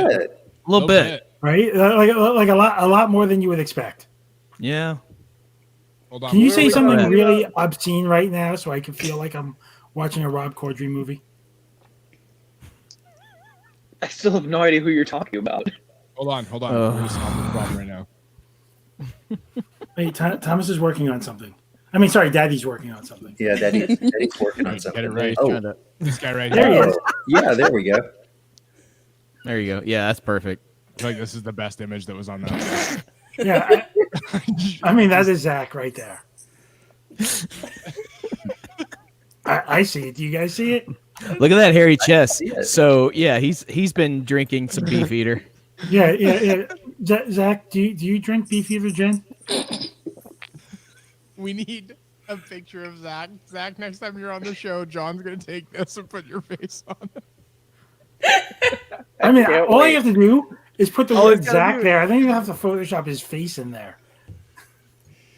A little bit. right? Like a lot more than you would expect. Yeah. Hold on. Can you where are say we something going? really obscene right now so I can feel like I'm watching a Rob Corddry movie? I still have no idea who you're talking about. Hold on. We're gonna solve this problem right now. Hey, Thomas is working on something. I mean, sorry, Daddy's working on something. Yeah, Daddy's working on Get something. it right. Oh, This guy right There he here. is. yeah, there we go. There you go. Yeah, that's perfect. I feel like this is the best image that was on that. Yeah, I mean that is Zach right there. I see it. Do you guys see it? Look at that hairy chest. see it. So yeah, he's been drinking some Beefeater. Yeah. Zach, do you drink Beefeater gin? We need a picture of Zach. Zach, next time you're on the show, John's gonna take this and put your face on it. I mean, can't all wait. you have to do is put the All word he's gotta Zach do- there. I think you have to Photoshop his face in there.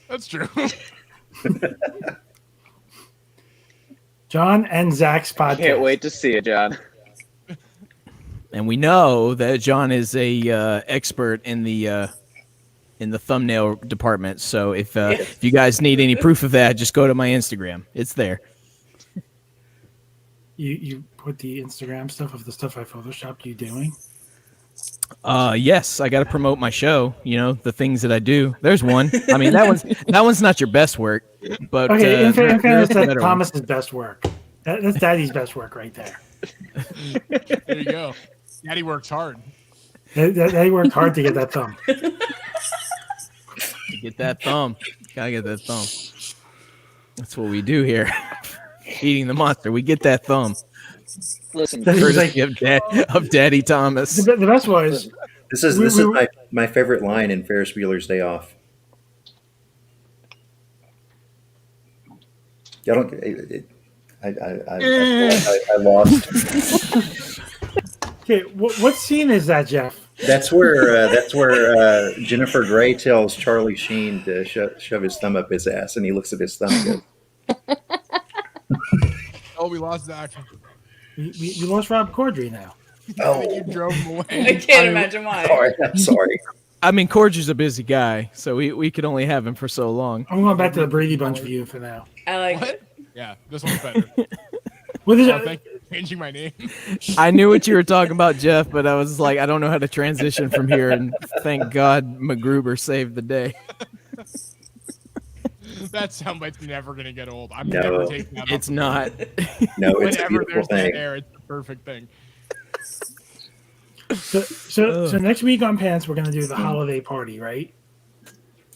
That's true. John and Zach's podcast. Can't wait to see it, John. And we know that John is a expert in the thumbnail department. So if you guys need any proof of that, just go to my Instagram. It's there. You put the Instagram stuff of the stuff I photoshopped you doing. Yes, I got to promote my show. You know, the things that I do. There's one. I mean, that one's not your best work, but Okay, in fairness, there's a that's better one. Thomas's best work. That's Daddy's best work right there. There you go. Daddy works hard. They worked hard to get that thumb. Get that thumb. Gotta get that thumb. That's what we do here. Eating the monster. We get that thumb. Listen, He's Courtesy like, of Daddy Thomas. the best was This is my favorite line in Ferris Bueller's Day Off. I don't. I lost. okay. What scene is that, Jeff? That's where Jennifer Grey tells Charlie Sheen to shove his thumb up his ass, and he looks at his thumb and goes, Oh, we lost Zach. We lost Rob Corddry now. I think you drove him away. I can't imagine why. "Sorry, I'm sorry." I mean, Corger's a busy guy, so we could only have him for so long. I'm going back to the Brady Bunch view for now. I like What? it. Yeah, this one's better. What is Oh, it? thank you for changing my name. I knew what you were talking about, Jeff, but I was like, I don't know how to transition from here. And thank God MacGruber saved the day. That soundbite's never gonna get old. I'm No. never taking that. It's off. not. No, it's a Whenever beautiful there's dead thing. air, it's the perfect thing. So next week on Pants, we're going to do the holiday party, right?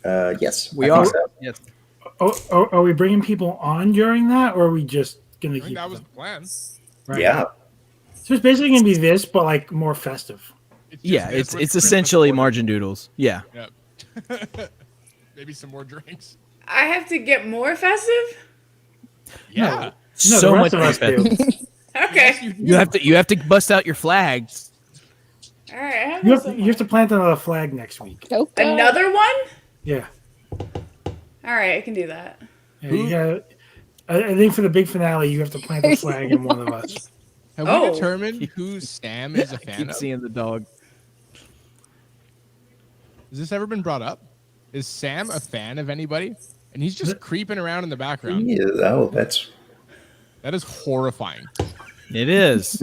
Yes, We I are. think so. Yes. Oh, are we bringing people on during that, or are we just going I to think keep that was them? the plan. Right. Yeah, So it's basically going to be this, but like more festive. It's just Yeah, this it's with it's Christmas essentially order. margin doodles. Yeah. Yep. Maybe some more drinks. I have to get more festive? Yeah. No, So the much rest of us more do. festive. Okay. You have to bust out your flags. All right, I have You those have to somewhere. plant another flag next week. Okay. Another one? Yeah. All right, I can do that. Yeah, you gotta, I think for the big finale, you have to plant a flag in one of us. Have Oh. we determined who Sam is a fan Keep of? seeing the dog. Has this ever been brought up? Is Sam a fan of anybody? And he's just creeping around in the background. Yeah, oh, that's That is horrifying. It is.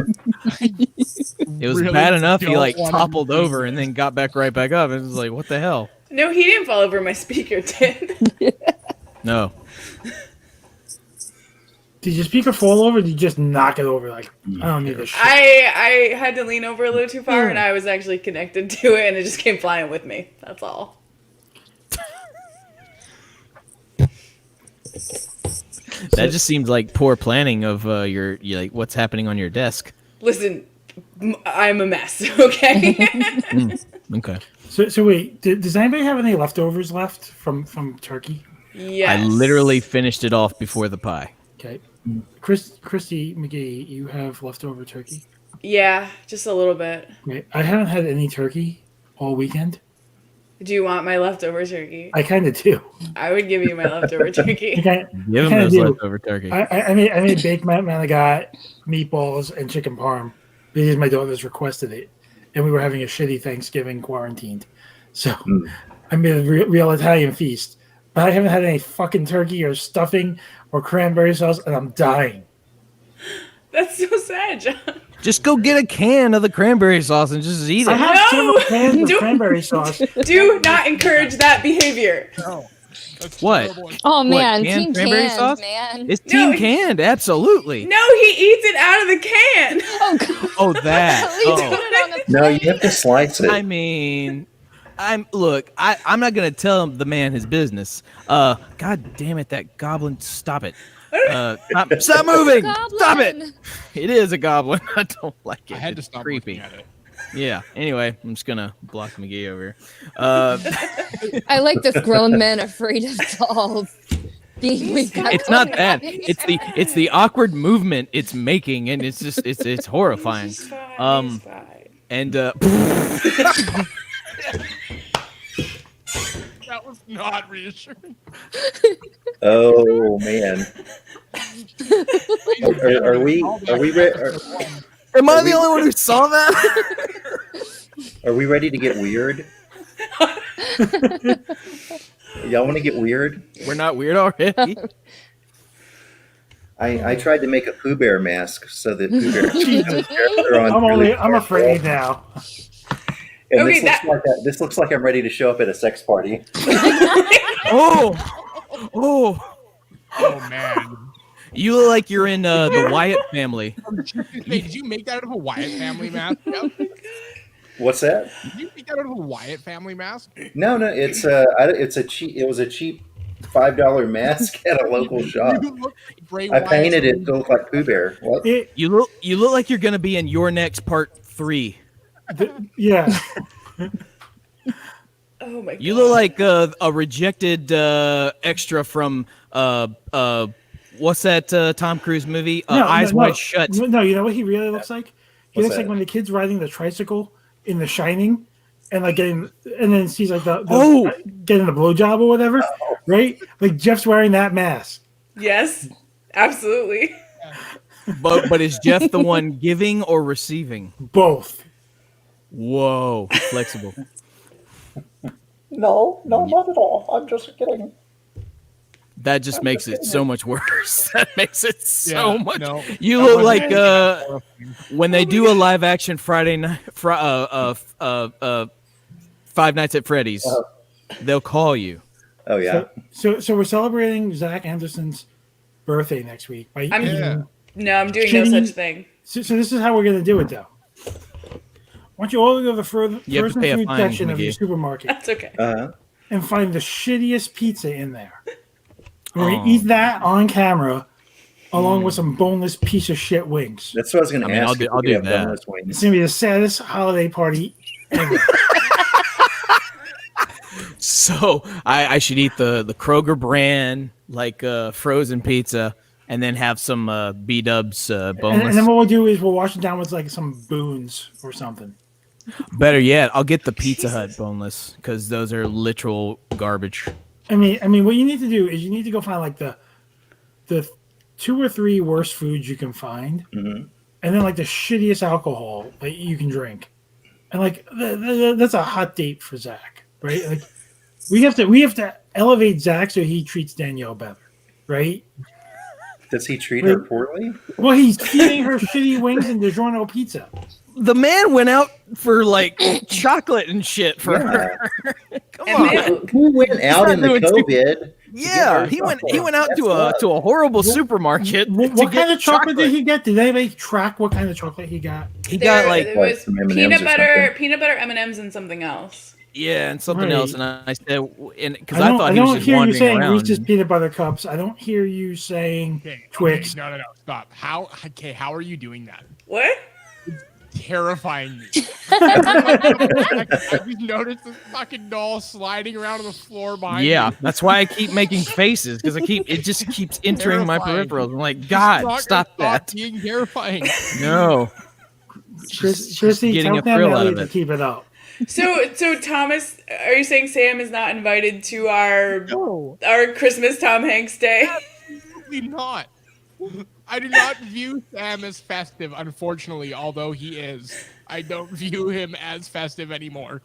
It was Really bad enough he don't like wanna toppled be over and then got back right back up. It was like, what the hell? No, he didn't fall over. My speaker did. No. Did your speaker fall over? Or did you just knock it over? Like, I don't need this shit. I had to lean over a little too far, and I was actually connected to it, and it just came flying with me. That's all. That just seems like poor planning of your like what's happening on your desk. Listen, I'm a mess. Okay. Okay. So wait, does anybody have any leftovers left from turkey? Yes. I literally finished it off before the pie. Okay. Christy McGee, you have leftover turkey? Yeah, just a little bit. Okay. I haven't had any turkey all weekend. Do you want my leftover turkey? I kind of do. I would give you my leftover turkey. Give him kinda those do. leftover turkey. I made baked manigot, meatballs, and chicken parm because my daughters requested it, and we were having a shitty Thanksgiving quarantined. So I made a real Italian feast. But I haven't had any fucking turkey or stuffing or cranberry sauce, and I'm dying. That's so sad, John. Just go get a can of the cranberry sauce and just eat I it. have No! several cans of Do- cranberry sauce. Do not encourage that behavior. That's What? terrible. Oh man, canned team cranberry canned, sauce? man. It's No, team he- canned, absolutely. No, he eats it out of the can. Oh, God. Oh, that. At least put Oh. it on the no. You plate. have to slice it. I mean, I'm not gonna tell the man his business. God damn it, that goblin! Stop it! Stop moving! Stop it! Goblin. It is a goblin. I don't like it. I had to It's stop creepy. looking at it. Yeah. Anyway, I'm just gonna block McGee over. I like this grown man afraid of dolls. We've got It's not that. going on. It's the awkward movement it's making, and it's just it's horrifying. He's fine. Um, He's fine. And That was not reassuring. Oh man, are we am I the only one who saw that? are we ready to get weird? Y'all want to get weird? We're not weird already. I tried to make a Pooh Bear mask so that Pooh Bear character on I'm afraid now. And Okay, this looks like I'm ready to show up at a sex party. Oh. Oh man. You look like you're in the Wyatt family. Hey, did you make that out of a Wyatt family mask? Yep. What's that? Did you make that out of a Wyatt family mask? No, it's a cheap. It was a cheap $5 mask at a local shop. You look like Bray I Wyatt's painted it to look like Pooh Bear. What? You look like you're gonna be in Your Next Part 3. Yeah. Oh my god. You look like a rejected extra from what's that Tom Cruise movie? Eyes Wide Shut. No, you know what he really looks like? He What's looks like that? when the kid's riding the tricycle in The Shining, and like and then sees like the getting a blowjob or whatever, right? Like Jeff's wearing that mask. Yes, absolutely. But is Jeff the one giving or receiving? Both. Whoa, flexible. No, not at all. I'm just kidding. That just makes it so much worse. That makes it so Yeah, much. no, You that look was like horrifying. when they do a live action Friday night, Five Nights at Freddy's. They'll call you. Oh yeah. So we're celebrating Zach Anderson's birthday next week by I'm- eating. No, I'm doing no Shitty- such thing. So this is how we're gonna do it though. I want you all to go to the You have to frozen pay a food fine, section of your McGee. supermarket That's okay. and find the shittiest pizza in there. We're gonna Oh. eat that on camera, along with some boneless piece of shit wings. That's what I was going to I mean, ask. I'll if do we have that. boneless wings. It's gonna be the saddest holiday party ever. So I should eat the Kroger brand like frozen pizza, and then have some B-dubs and boneless. then what we'll do is we'll wash it down with like some boons or something. Better yet, I'll get the Pizza Hut boneless because those are literal garbage. I mean, what you need to do is you need to go find like the 2 or 3 worst foods you can find, and then like the shittiest alcohol that you can drink, and like that's a hot date for Zach, right? Like we have to elevate Zach so he treats Danielle better, right? Does he treat her poorly? Well, he's feeding her shitty wings and DiGiorno pizza. The man went out for like chocolate and shit for her. Come And on. then- Who went out in the not doing COVID? Yeah, he went out to a horrible supermarket. What to kind get of chocolate did he get? Did anybody track what kind of chocolate he got? He got There- like it was some M&Ms peanut or butter, M&Ms, and something else. yeah, and something Right. else, and I said, because I I thought he was just hear you wandering saying around. Reese's peanut butter cups. I don't hear you saying Twix. No, stop. How are you doing that? What? Terrifying me. I just noticed this fucking doll sliding around on the floor behind Yeah, me. that's why I keep making faces because it just keeps entering my Terrifying. peripherals. I'm like, God, stop that! being terrifying. No, Chrissy, getting tell a thrill out Elliot of to it. keep it up. So Thomas, are you saying Sam is not invited to our Christmas Tom Hanks Day? Absolutely not. I do not view Sam as festive, unfortunately, although he is. I don't view him as festive anymore.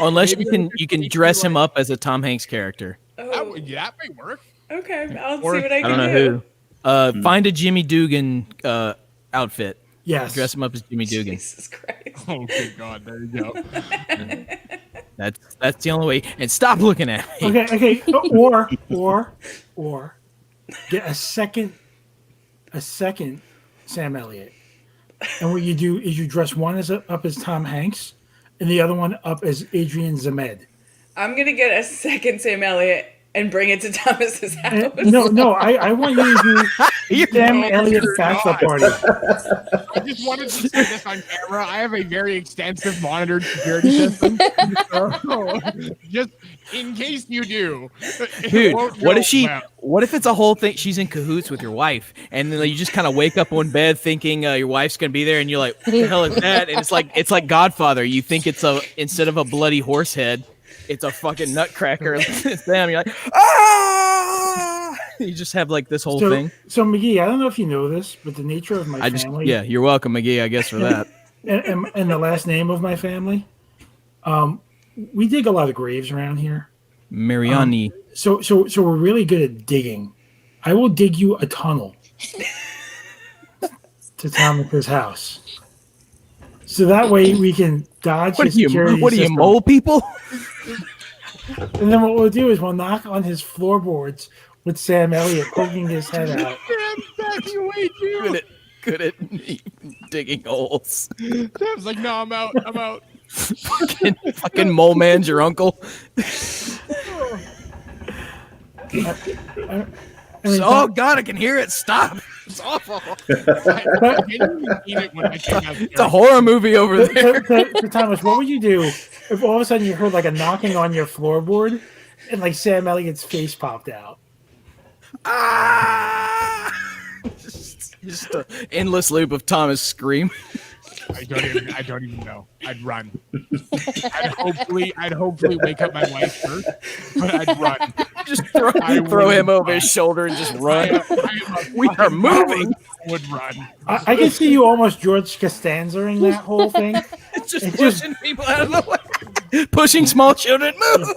Unless Maybe you can dress him up as a Tom Hanks character. Oh, That might work. okay. I'll Or- see what I I can don't know who. Find a Jimmy Dugan outfit. Yes. Dress him up as Jimmy Dugan. Jesus Christ. Oh, good God. There you go. That's the only way. And stop looking at me. Okay. Or get a second Sam Elliott. And what you do is you dress one up as Tom Hanks and the other one up as Adrian Zemed. I'm gonna get a second Sam Elliott and bring it to Thomas's house. No, I want you to do Sam Elliott bachelor party. I just wanted to say this on camera. I have a very extensive monitored security system. So, just in case you do. it Dude, won't what go if well. what if it's a whole thing? She's in cahoots with your wife, and then you just kind of wake up on bed thinking your wife's gonna be there, and you're like, "What the hell is that?" And it's like Godfather. You think it's instead of a bloody horse head, it's a fucking nutcracker. It's them. You're like, ah! You just have like this whole thing. So McGee, I don't know if you know this, but the nature of my family. Yeah, you're welcome, McGee. I guess for that. and the last name of my family. We dig a lot of graves around here. Mariani. So we're really good at digging. I will dig you a tunnel to Thomas's house. So that way we can dodge his security What are you, system. mole people? And then what we'll do is we'll knock on his floorboards with Sam Elliott poking his head out. Sam's backing away too. Good at digging holes. Sam's like, no, I'm out. fucking mole man's your uncle. I mean, Oh God, I can hear it. Stop. It's awful. I genuinely mean it when I say that. It's a horror movie over there. so Thomas, what would you do if all of a sudden you heard like a knocking on your floorboard and like Sam Elliott's face popped out? Ah! Just an endless loop of Thomas scream. I don't even know. I'd run. I'd hopefully wake up my wife first, but I'd run. Just throw him over his shoulder and just run. We are moving. Would run. I can see you almost George Costanza-ing that whole thing. Just It pushing people out of the way. Pushing small children. Move.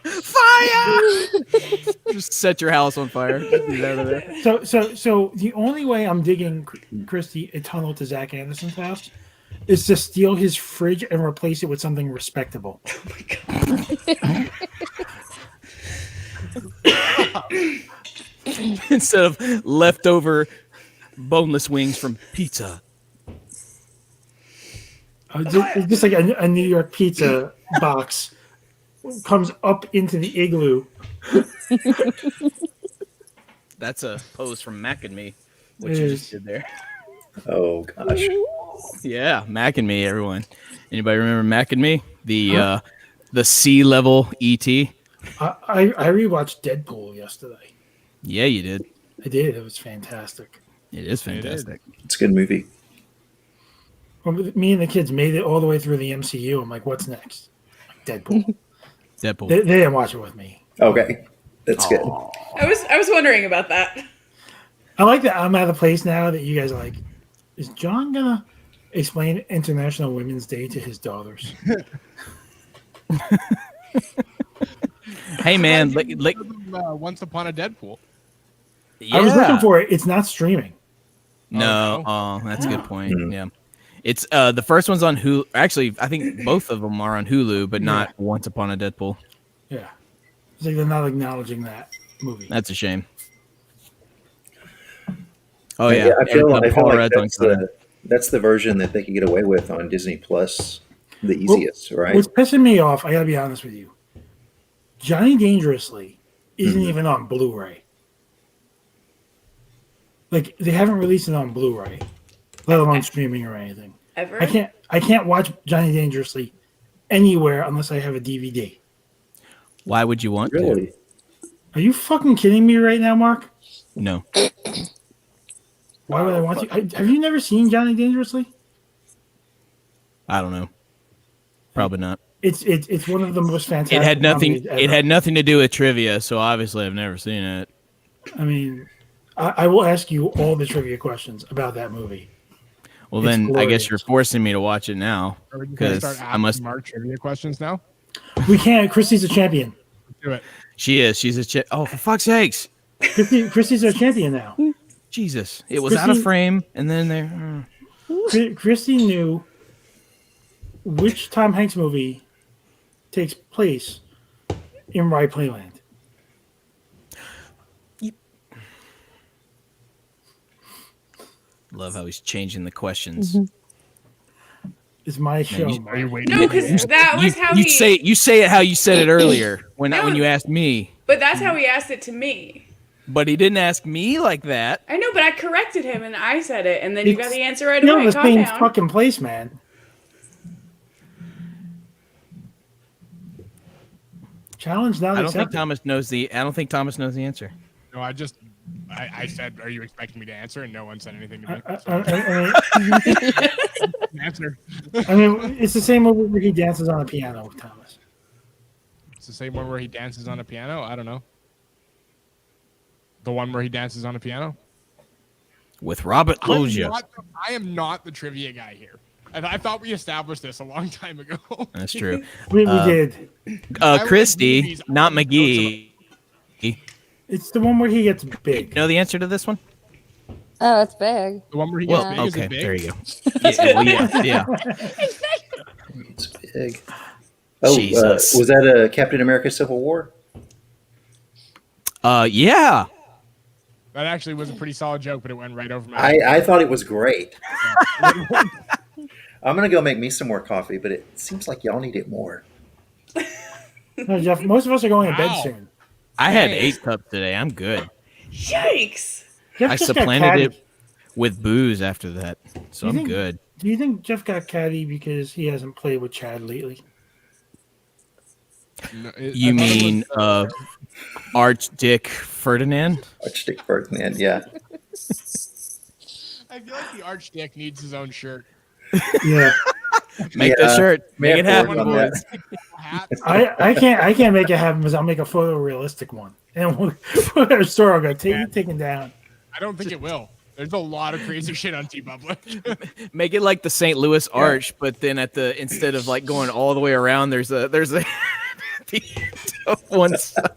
Fire! Just set your house on fire. Just get out of there. So the only way I'm digging Christy a tunnel to Zach Anderson's house is to steal his fridge and replace it with something respectable. Instead of leftover boneless wings from pizza. Just like a New York pizza box comes up into the igloo. That's a pose from Mac and Me. What It you is. just did there. Oh gosh. Yeah, Mac and Me, everyone. Anybody remember Mac and Me? The sea level ET? I rewatched Deadpool yesterday. Yeah, you did. I did. It was fantastic. It is fantastic. It's a good movie. when me and the kids made it all the way through the MCU. I'm like, what's next? Like Deadpool. Deadpool. They didn't watch it with me. Okay, that's good. I was wondering about that. I like that I'm at a place now that you guys are like, is John gonna explain International Women's Day to his daughters? Hey man, Once Upon a Deadpool. I was looking for it. It's not streaming. No, Oh, that's a good point. Yeah, it's the first one's on Hulu. Actually, I think both of them are on Hulu, but not Once Upon a Deadpool. Yeah. It's like they're not acknowledging that movie. That's a shame. Oh yeah, I feel like Red's that's the version that they could get away with on Disney Plus, the easiest, right? What's pissing me off, I gotta be honest with you, Johnny Dangerously isn't even on Blu-ray. Like they haven't released it on Blu-ray, let alone streaming or anything. Ever? I can't watch Johnny Dangerously anywhere unless I have a DVD. Why would you want Really? to? Are you fucking kidding me right now, Mark? No. Why would I want to? Have you never seen Johnny Dangerously? I don't know. Probably not. It's one of the most fantastic. It had nothing. comedies ever. It had nothing to do with trivia, so obviously I've never seen it. I mean, I will ask you all the trivia questions about that movie. Well, It's then I glorious. guess you're forcing me to watch it now Are we going to start because I asking must. Mark trivia questions now? We can't. Christy's a champion. Let's do it. She is. She's a chick. Oh, for fuck's sakes! Christy's our champion now. Jesus, it was out of Chrissy- frame, and then there. Christy knew which Tom Hanks movie takes place in Rye Playland. Love how he's changing the questions. It's my show. Are you waiting? No, because that was how You he. say it how you said it earlier when No. when you asked me, But that's how he asked it to me. but he didn't ask me like that. I know, but I corrected him and I said it, and then you got It's- the answer right No, away. the Calm same down. fucking place, man. Challenge not I don't think accepted. Thomas knows the. I don't think Thomas knows the answer. No, I said, are you expecting me to answer? And no one said anything to me. Answer. I mean, it's the same movie where he dances on a piano with Thomas. It's the same one where he dances on a piano? I don't know. The one where he dances on a piano? With Robert Loggia. I am not the trivia guy here. I thought we established this a long time ago. That's true. We did. like Christy, movies. not McGee. It's the one where he gets You big. know the answer to this one? Oh, it's big. The one where he Well, gets big, okay, is it big? there you go. Yeah, well, yeah. It's big. Oh, Jesus. was that a Captain America: Civil War? Yeah. That actually was a pretty solid joke, but it went right over my head. I thought it was great. I'm gonna go make me some more coffee, but it seems like y'all need it more. No, Jeff, most of us are going to bed Wow. soon. I had Thanks. 8 cups today. I'm good. Yikes! Jeff I just got supplanted catty. it with booze after that, so You I'm think- good. Do you think Jeff got catty because he hasn't played with Chad lately? No, You I thought it mean was, Archdick Ferdinand? Archdick Ferdinand, yeah. I feel like the Archdick needs his own shirt. Yeah. Make Yeah, the shirt. may Make it have to happen, work on boys. Hats. I can't make it happen because I'll make a photorealistic one. And whatever store I'll go taken down. I don't think it will. There's a lot of crazy shit on TeePublic. Make it like the St. Louis Arch, but then instead of like going all the way around, there's a the one side.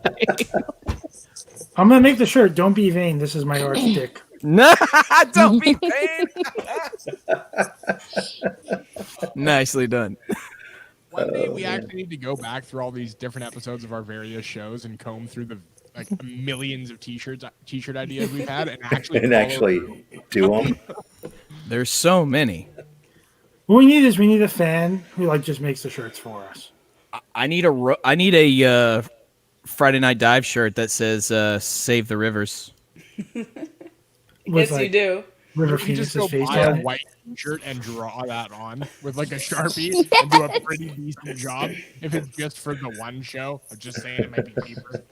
I'm gonna make the shirt. Don't be vain. This is my arch dick. No, don't be vain. Nicely done. One day we actually need to go back through all these different episodes of our various shows and comb through the millions of t-shirt ideas we've had and actually And follow actually through. do them. There's so many. What we need is a fan who like just makes the shirts for us. I need a Friday Night Dive shirt that says "Save the Rivers." With Yes, you do. River You just Phoenix's go face buy on a it. white t-shirt and draw that on with like a Sharpie and do a pretty decent job. If it's just for the one show, I'm just saying it might be cheaper.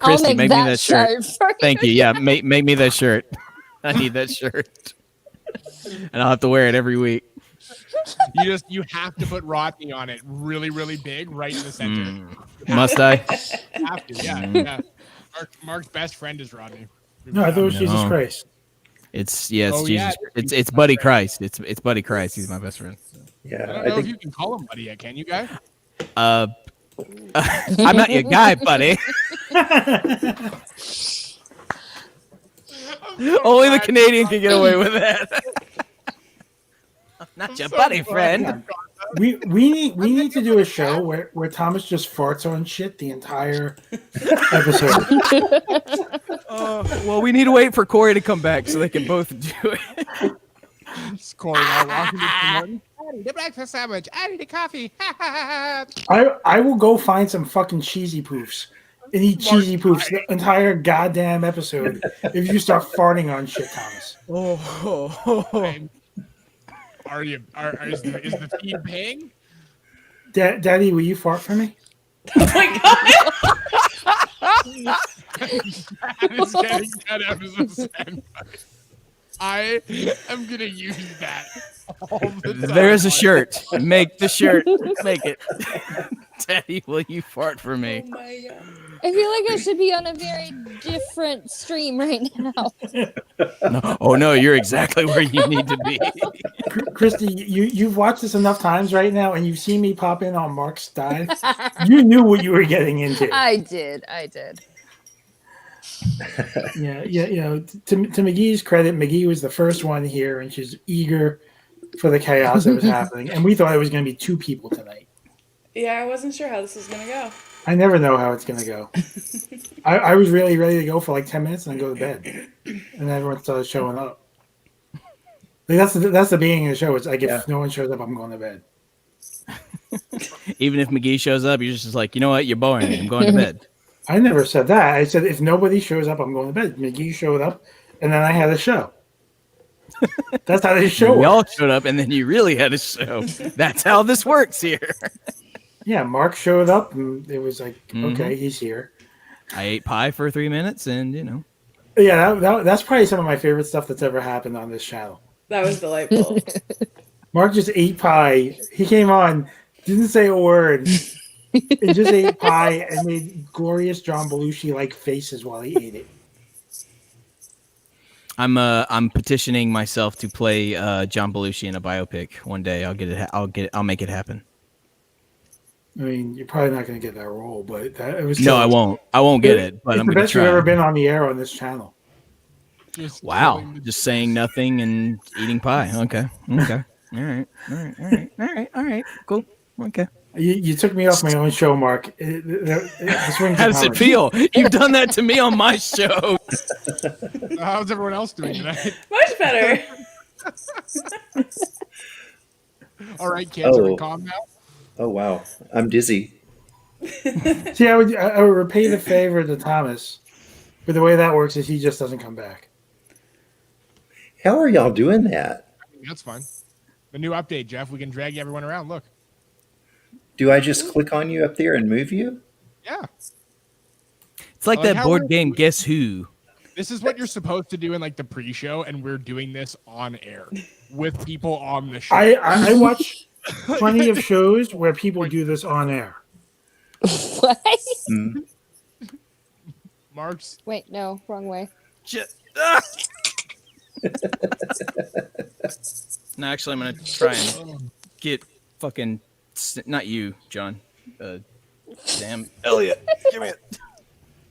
Christy, I'll make me that shirt. for Thank you. Yeah, make me that shirt. I need that shirt, and I'll have to wear it every week. You have to put Rodney on it really, really big, right in the center. Must I? You have to, yeah. Mark's best friend is Rodney. No, I thought it was Jesus No. Christ. It's Oh, yeah, Jesus. It's Buddy Christ. It's Buddy Christ. He's my best friend. I Yeah, don't I know if think you can call him buddy yet, can you, guys? I'm not your guy, buddy. Only the Canadian can get away with that. Not your buddy friend. We need to do a show where Thomas just farts on shit the entire episode. Well, we need to wait for Corey to come back so they can both do it. It's Corey now walking into Martin. I need a breakfast sandwich. I need a coffee. I will go find some fucking cheesy poofs and eat cheesy poofs the entire goddamn episode if you start farting on shit, Thomas. Is the feed paying? Daddy, will you fart for me? Oh my god! That is getting that episode sent. I am gonna use that all the time. There's a shirt. Make the shirt. Make it. Daddy, will you fart for me? Oh my god. I feel like I should be on a very different stream right now. No. Oh no, you're exactly where you need to be. Christy, you've watched this enough times right now, and you've seen me pop in on Mark's dive. You knew what you were getting into. I did. Yeah. You know, to McGee's credit, McGee was the first one here, and she's eager for the chaos that was happening. And we thought it was going to be 2 people tonight. Yeah, I wasn't sure how this was gonna go. I never know how it's going to go. I was really ready to go for like 10 minutes and then go to bed, and everyone started showing up. Like that's the beginning of the show. It's like if no one shows up, I'm going to bed. Even if McGee shows up, you're just like, you know what? You're boring me. I'm going to bed. I never said that. I said if nobody shows up, I'm going to bed. McGee showed up, and then I had a show. That's how the show We all works. showed up, and then you really had a show. That's how this works here. Yeah, Mark showed up, and it was like, okay, he's here. I ate pie for 3 minutes, and you know. Yeah, that's probably some of my favorite stuff that's ever happened on this channel. That was delightful. Mark just ate pie. He came on, didn't say a word. He just ate pie and made glorious John Belushi-like faces while he ate it. I'm petitioning myself to play John Belushi in a biopic one day. I'll make it happen. I mean, you're probably not going to get that role, but it was. No, I won't. I won't get it, but it's I'm the going to best you've try. ever been on the air on this channel. Wow, just saying nothing and eating pie. Okay. All right. Cool. Okay. You took me off my own show, Mark. How How does it feel? You've done that to me on my show. How's everyone else doing tonight? Much better. All right, kids, are we calm now? Oh wow, I'm dizzy. See, I would repay the favor to Thomas, but the way that works is he just doesn't come back. How are y'all doing that? That's fine. The new update, Jeff. We can drag everyone around. Look. Do I just click on you up there and move you? Yeah. It's like I like that how board we're- game Guess Who. This is what you're supposed to do in like the pre-show, and we're doing this on air with people on the show. I watch plenty of shows where people do this on air. What? Mm. Mark's. Wait, no, wrong way. No, actually, I'm gonna try and get fucking not you, John. Sam Elliot, give me it.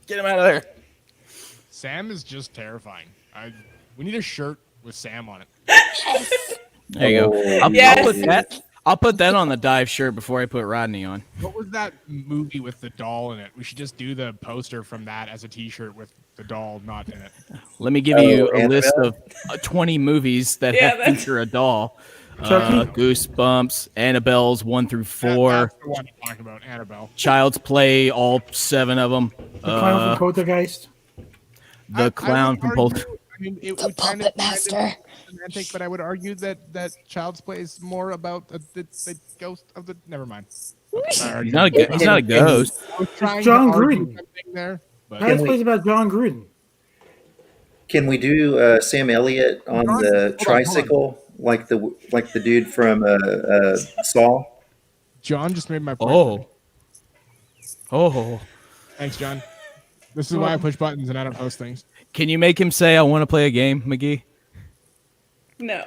Get him out of there. Sam is just terrifying. We need a shirt with Sam on it. There you go. I'll Yes. put that. I'll put that on the dive shirt before I put Rodney on. What was that movie with the doll in it? We should just do the poster from that as a T-shirt with the doll not in it. Let me give you a Annabelle? list of 20 movies that Yeah, have that's- feature a doll. Chucky? Goosebumps, Annabelle's 1 through 4, That's the one I'm talking about, Annabelle. Child's Play, all 7 of them. The clown from Poltergeist. The Clown I from would Polter. argue- I mean, it The would kind Puppet of Master. semantic, but I would argue that Child's Play is more about the ghost of the. Never mind. He's not a ghost. I was trying John to argue Gruden. something there, but This plays about John Gruden. Can we do Sam Elliott on Hold on, the hold on. tricycle like the dude from Saw. John just made my point. Oh. Thanks, John. This is why I push buttons and I don't host things. Can you make him say, I want to play a game, McGee? No.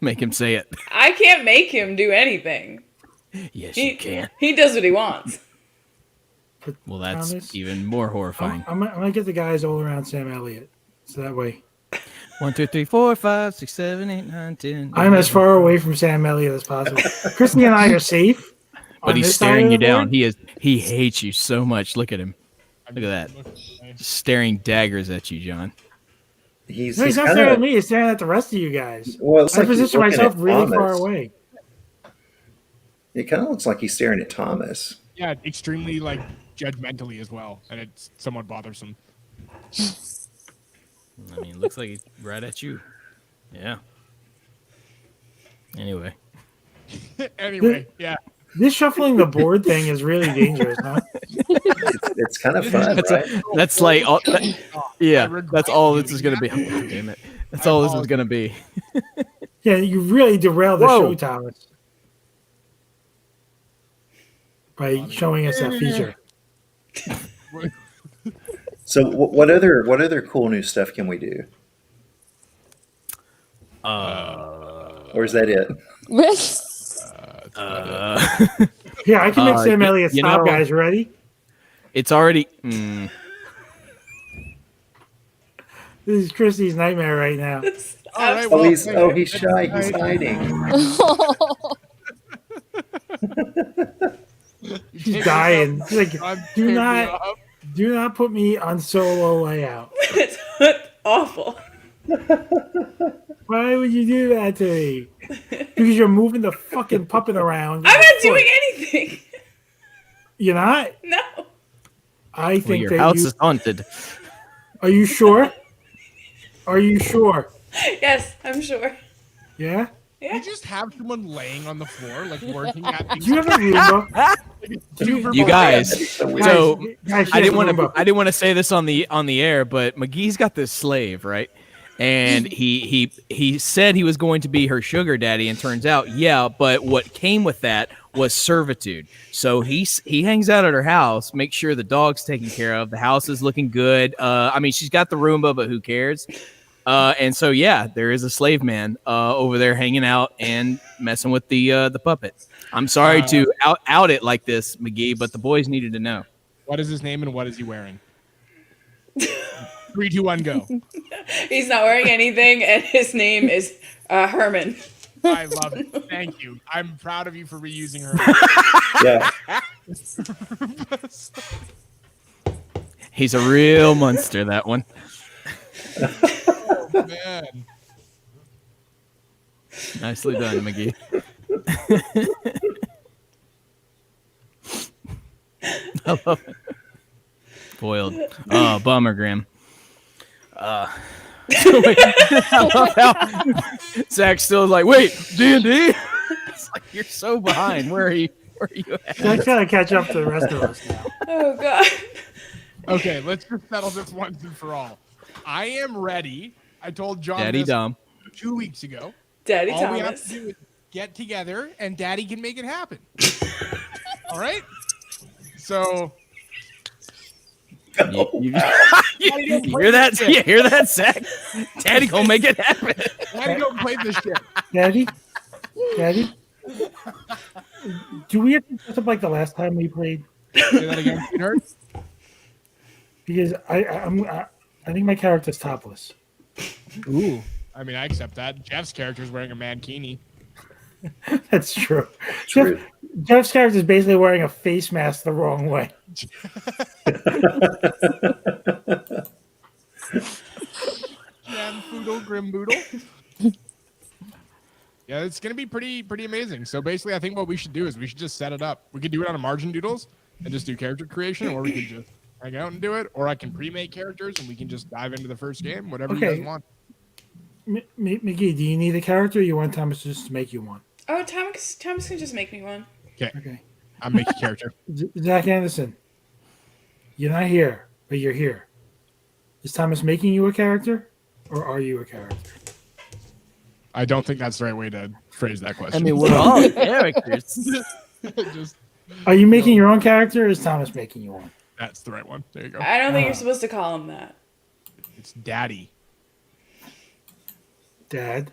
Make him say it. I can't make him do anything. Yes, you can. He does what he wants. Well, that's Thomas, even more horrifying. I'm gonna get the guys all around Sam Elliott, so that way 1, 2, 3, 4, 5, 6, 7, 8, 9, 10. I'm as far away from Sam Elliott as possible. Christy and I are safe. But on he's this side staring of you the down. board. He hates you so much. Look at him. Look at that. Staring daggers at you, John. He's No, he's not kind staring at of me. He's staring at the rest of you guys. well. It's I like he's position looking myself at really far Thomas. away. It kind of looks like he's staring at Thomas. Yeah, extremely like judgmentally as well, and it's somewhat bothersome. I mean, looks like he's right at you. Yeah. Anyway. Anyway, yeah. This shuffling the board thing is really dangerous, huh? It's kind of fun, right? That's like, all, yeah, regret that's all this doing is going to be. that. Oh, damn it. That's all this is going to be. Yeah, you really derailed the Whoa. show, Thomas, by showing us that feature. So what other cool new stuff can we do? Or is that it? Yeah, I can make Sam you- Elliott you stop, know- guys. You ready? It's already. This is Christy's nightmare right now. All right, Oh, well, he's shy. He's hiding. She's dying. She's like, I'm do picking not, up. do not put me on solo layout. It's awful. Why would you do that to me? Because you're moving the fucking puppet around. I'm not doing anything. You're not? No. I Well, think your that house you. is haunted. Are you sure? Are you sure? Yes, I'm sure. Yeah? You just have someone laying on the floor, like working at Do you have a Roomba? You guys. That's so weird. So Guys, she I has didn't a want to. Roomba. I didn't want to say this on the air, but McGee's got this slave, right? And he said he was going to be her sugar daddy, and turns out, yeah. But what came with that was servitude. So he hangs out at her house, makes sure the dog's taken care of, the house is looking good. I mean, she's got the Roomba, but who cares? And so yeah, there is a slave man over there hanging out and messing with the puppet. I'm sorry to out it like this, McGee, but the boys needed to know. What is his name and what is he wearing? 3, 2, 1, go. He's not wearing anything, and his name is Herman. I love it. Thank you. I'm proud of you for reusing her. Yeah. He's a real monster, that one. Oh, man. Nicely done, McGee. I love it. Foiled. Oh, bummer, Graham. Wait, I love how Zach still is like, wait, D&D? It's like, you're so behind. Where are you at? I gotta catch up to the rest of us now. Oh god. Okay, let's just settle this once and for all. I am ready. I told John Daddy this Dumb. 2 weeks ago. Daddy All we have Thomas. to do is get together, and Daddy can make it happen. All right? So, You hear that? You hear that, Zach? Daddy gonna make it happen. Daddy go play this shit. Daddy? Daddy? Do we have to dress up like the last time we played? Say that again, sweetheart. Because I think my character's topless. Ooh. I mean, I accept that. Jeff's character is wearing a mankini. That's true. True. Jeff's character is basically wearing a face mask the wrong way. Jam Foodle Grimboodle. Yeah, it's gonna be pretty amazing. So basically, I think what we should do is we should just set it up. We could do it on a margin doodles and just do character creation, or we could just hang out and do it, or I can pre-make characters and we can just dive into the first game, whatever you Okay. guys want. McGee, do you need a character or you want Thomas just to make you one? Oh, Thomas can just make me one. Okay. I'm making a character. Zach Anderson, you're not here, but you're here. Is Thomas making you a character or are you a character? I don't think that's the right way to phrase that I question. mean, we're all characters. Just Are you making your own character, or is Thomas making you one? that's the right one. There you go. I don't think you're supposed to call him that. It's Daddy. Dad,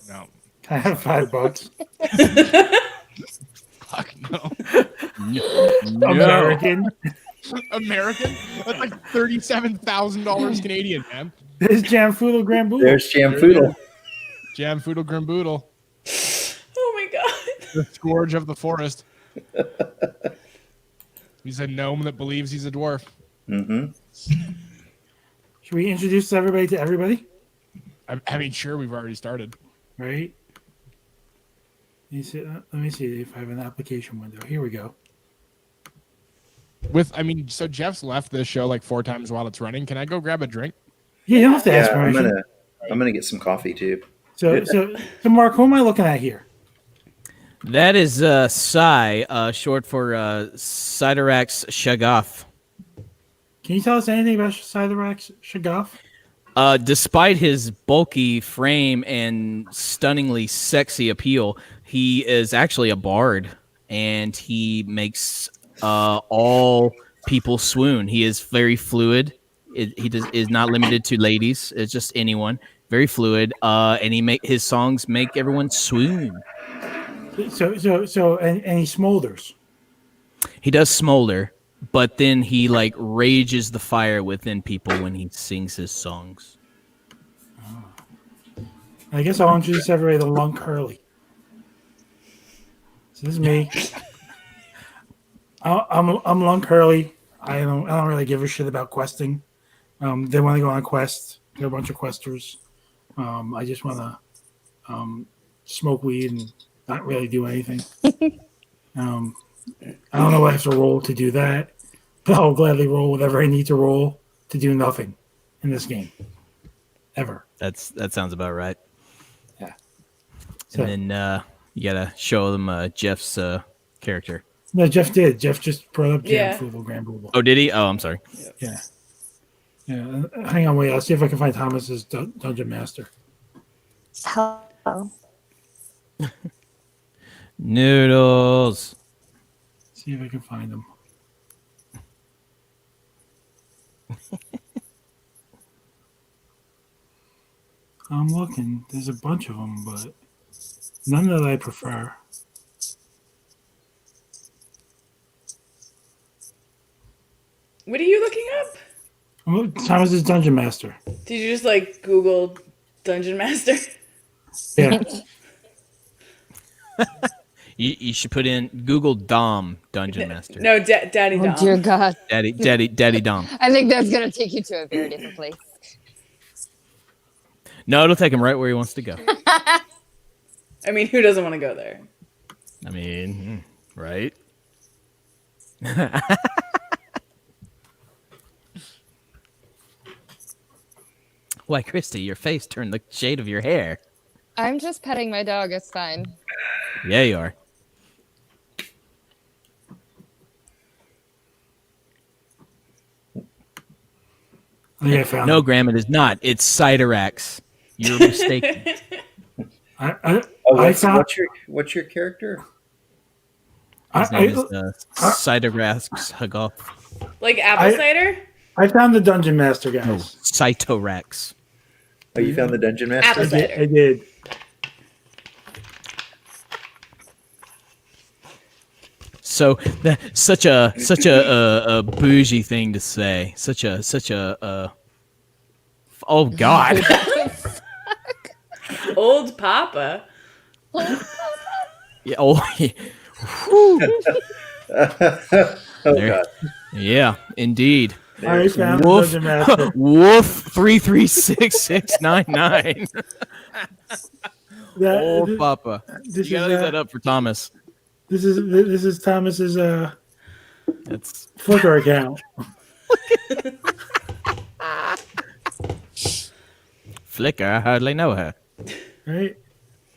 No. can I have $5? Fuck no. American. American? That's like $37,000 Canadian, man. There's Jam Foodle Gramboodle. There's Jamfoodle. Jam Foodle Grimboodle. Oh my god. The scourge of the forest. He's a gnome that believes he's a dwarf. Mm-hmm. Should we introduce everybody to everybody? I mean, sure, we've already started. Right. Let me see if I have an application window. Here we go. So Jeff's left this show like 4 times while it's running. Can I go grab a drink? Yeah, you don't have to ask Yeah, permission. I'm gonna get some coffee too. So, Mark, who am I looking at here? That is Psy, short for Siderax Shaggoth. Can you tell us anything about Siderax Shaggoth? Despite his bulky frame and stunningly sexy appeal, he is actually a bard, and he makes all people swoon. He is very fluid. Is not limited to ladies. It's just anyone. Very fluid. And his songs make everyone swoon. So, and he smolders. He does smolder, but then he like rages the fire within people when he sings his songs. I guess I'll introduce everybody to Lunk Hurley. So this is me. I'm Lunk Hurley. I don't really give a shit about questing. They want to go on a quest. They're a bunch of questers. I just want to smoke weed and not really do anything. I don't know what I have to roll to do that, but I'll gladly roll whatever I need to roll to do nothing in this game. Ever. That sounds about right. Yeah. So, And then you gotta show them Jeff's character. no, Jeff did. Jeff just brought up Yeah. Jam Foodle Gramboodle. Oh, did he? Oh, I'm sorry. Yeah. Yeah. Hang on, wait. I'll see if I can find Thomas's Dungeon Master. Hello. Noodles. See if I can find him. I'm looking. There's a bunch of them, but none that I prefer. What are you looking up? Thomas's Dungeon Master. Did you just like Google Dungeon Master? Yeah. You should put in Google Dom Dungeon Master. No, Daddy Oh Dom. dear God. Daddy Dom. I think that's gonna take you to a very different place. No, it'll take him right where he wants to go. I mean, who doesn't want to go there? I mean, right? Why, Christy, your face turned the shade of your hair. I'm just petting my dog. It's fine. Yeah, you are. I think I found No, him. Graham, it is not. It's Siderax. You're mistaken. I Oh, found. what's your character? His I, name is Siderax Hagoth. Like apple I- cider? I found the Dungeon Master, guys. No, Cytorax. Oh, you found the Dungeon Master? Apple cider. I did. So such a bougie thing to say. Such a oh God. Old Papa. Yeah, oh, Oh There. God. yeah, indeed. I found the Woof, Dungeon Master. woof, 336699. Old Papa. This You gotta is, leave that up for Thomas. This is Thomas's That's Flickr account. Flicker. I hardly know her. Right?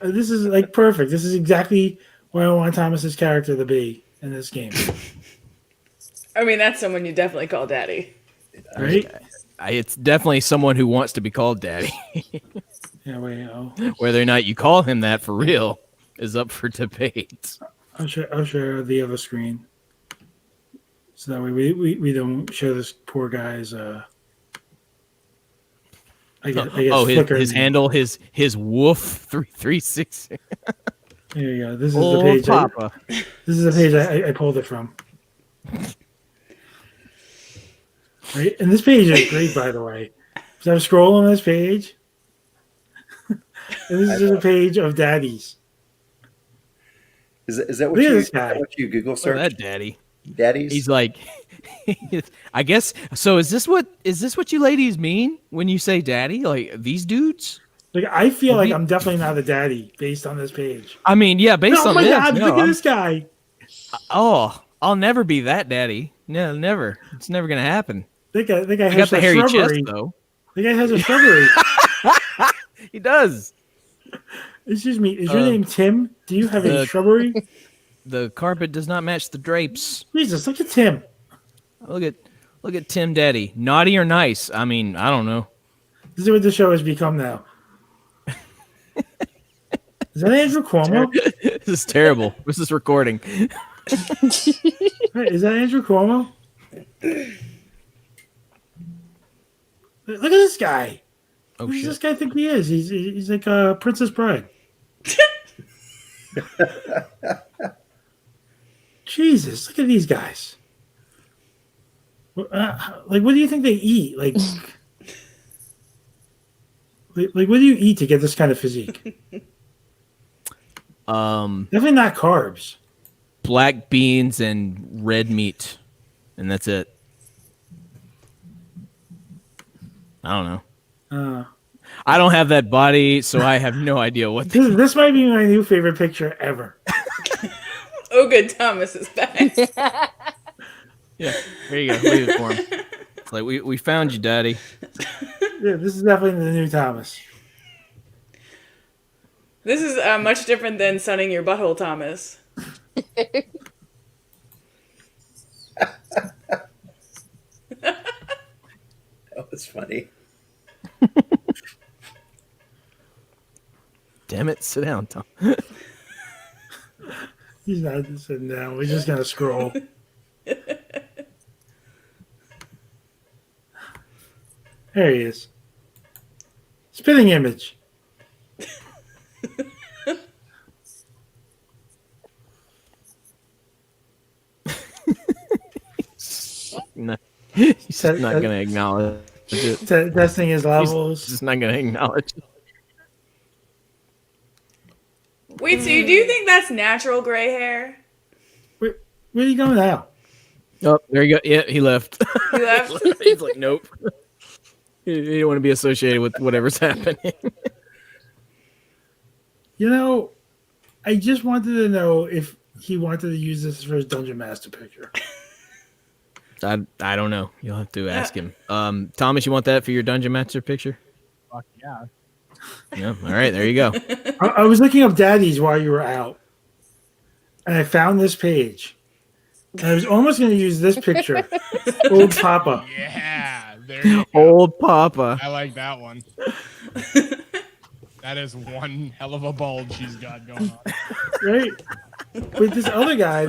This is like perfect. This is exactly what I want Thomas's character to be in this game. I mean, that's someone you definitely call Daddy. Right? It's definitely someone who wants to be called Daddy. Yeah, wait. Whether or not you call him that for real is up for debate. I'll share the other screen, so that way we don't show this poor guy's. I guess flicker. His handle, his woof 360. There you go. This is the Old page. Papa. This is the page I pulled it from. Right, and this page is great, by the way. So I'm scrolling this page, and this is just a page of daddies. Is that Look what at you? this Is that guy. what you Google Oh, search? that daddy. Daddies. He's like, I guess. So is this what you ladies mean when you say daddy? Like these dudes? Like I feel like I'm definitely not a daddy based on this page. I mean, yeah, based Oh on my this. god! No, Look at this guy. Oh, I'll never be that daddy. No, never. It's never gonna happen. That guy I has got the a hairy shrubbery. chest though. The guy has a shrubbery. He does. Excuse me. Is your name Tim? Do you have a shrubbery? The carpet does not match the drapes. Jesus, look at Tim. Look at Tim Daddy. Naughty or nice? I mean, I don't know. This is what the show has become now. Is that Andrew Cuomo? This is terrible. This is recording. Right, is that Andrew Cuomo? Look at this guy. Oh Who does shit. this guy think he is? He's like a Princess Bride. Jesus, look at these guys. Like, what do you think they eat? Like, what do you eat to get this kind of physique? Definitely not carbs. Black beans and red meat, and that's it. I don't know. I don't have that body, so I have no idea what. This might be my new favorite picture ever. Oh, good. Thomas is back. Yeah, there you go. Leave it for him. It's like we found you, Daddy. Yeah, this is definitely the new Thomas. This is much different than sunning your butthole, Thomas. That was funny. Damn it! Sit down, Tom. He's not sitting down. We're just gonna scroll. There he is. Spitting image. No, he's not going to acknowledge it. Testing his levels. He's just not going to acknowledge it. Wait, so you do think that's natural gray hair? Where are you going now? Oh, there you go. Yeah, he left. He left? He's like, nope. You don't want to be associated with whatever's happening. You know, I just wanted to know if he wanted to use this for his Dungeon Master picture. I don't know. You'll have to ask him. Thomas, you want that for your Dungeon Master picture? Fuck yeah. Yeah. All right. There you go. I was looking up daddies while you were out, and I found this page. And I was almost going to use this picture. Old Papa. Yeah. There you go. Old Papa. I like that one. That is one hell of a bulge she's got going on. Right? But this other guy,